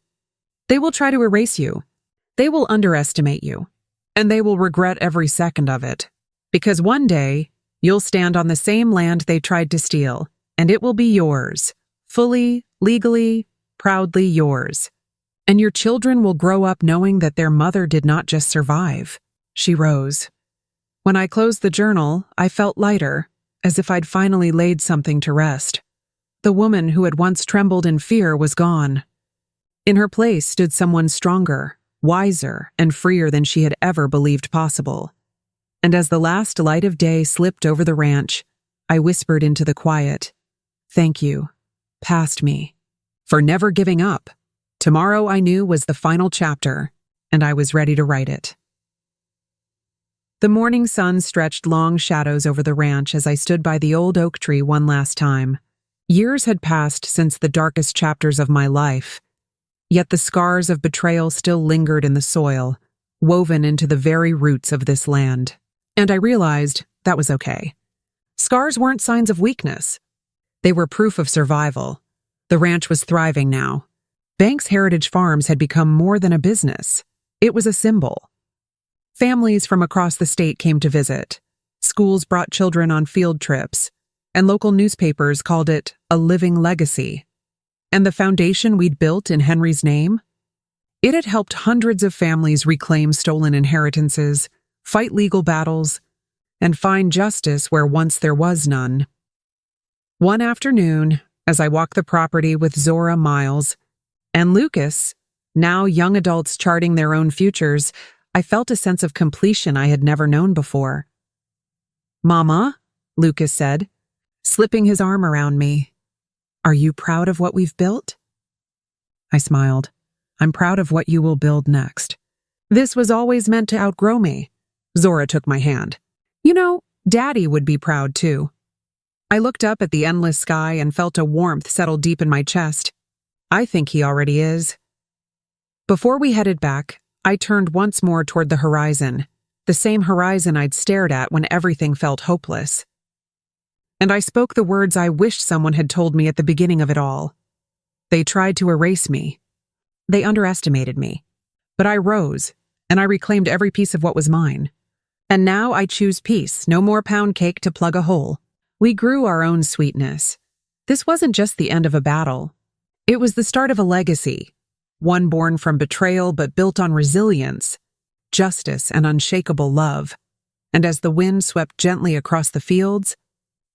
"They will try to erase you. They will underestimate you. And they will regret every second of it. Because one day, you'll stand on the same land they tried to steal, and it will be yours. Fully, legally, proudly yours. And your children will grow up knowing that their mother did not just survive. She rose. When I closed the journal, I felt lighter, as if I'd finally laid something to rest. The woman who had once trembled in fear was gone. In her place stood someone stronger, wiser, and freer than she had ever believed possible. And as the last light of day slipped over the ranch, I whispered into the quiet, "Thank you, past me, for never giving up." Tomorrow, I knew, was the final chapter, and I was ready to write it. The morning sun stretched long shadows over the ranch as I stood by the old oak tree one last time. Years had passed since the darkest chapters of my life, yet the scars of betrayal still lingered in the soil, woven into the very roots of this land. And I realized that was okay. Scars weren't signs of weakness. They were proof of survival. The ranch was thriving now, Banks Heritage Farms had become more than a business. It was a symbol. Families from across the state came to visit. Schools brought children on field trips, and local newspapers called it a living legacy. And the foundation we'd built in Henry's name? It had helped hundreds of families reclaim stolen inheritances, fight legal battles, and find justice where once there was none. One afternoon, as I walked the property with Zora, Miles, and Lucas, now young adults charting their own futures, I felt a sense of completion I had never known before. "Mama," Lucas said, slipping his arm around me, "are you proud of what we've built?" I smiled. "I'm proud of what you will build next. This was always meant to outgrow me." Zora took my hand. "You know, Daddy would be proud too." I looked up at the endless sky and felt a warmth settle deep in my chest. I think he already is. Before we headed back, I turned once more toward the horizon, the same horizon I'd stared at when everything felt hopeless. And I spoke the words I wished someone had told me at the beginning of it all. They tried to erase me. They underestimated me. But I rose, and I reclaimed every piece of what was mine. And now I choose peace, no more pound cake to plug a hole. We grew our own sweetness. This wasn't just the end of a battle. It was the start of a legacy, one born from betrayal but built on resilience, justice, and unshakable love. And as the wind swept gently across the fields,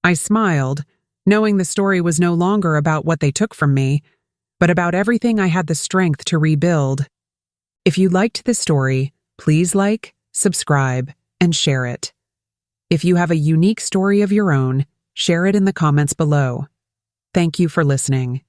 I smiled, knowing the story was no longer about what they took from me, but about everything I had the strength to rebuild. If you liked this story, please like, subscribe, and share it. If you have a unique story of your own, share it in the comments below. Thank you for listening.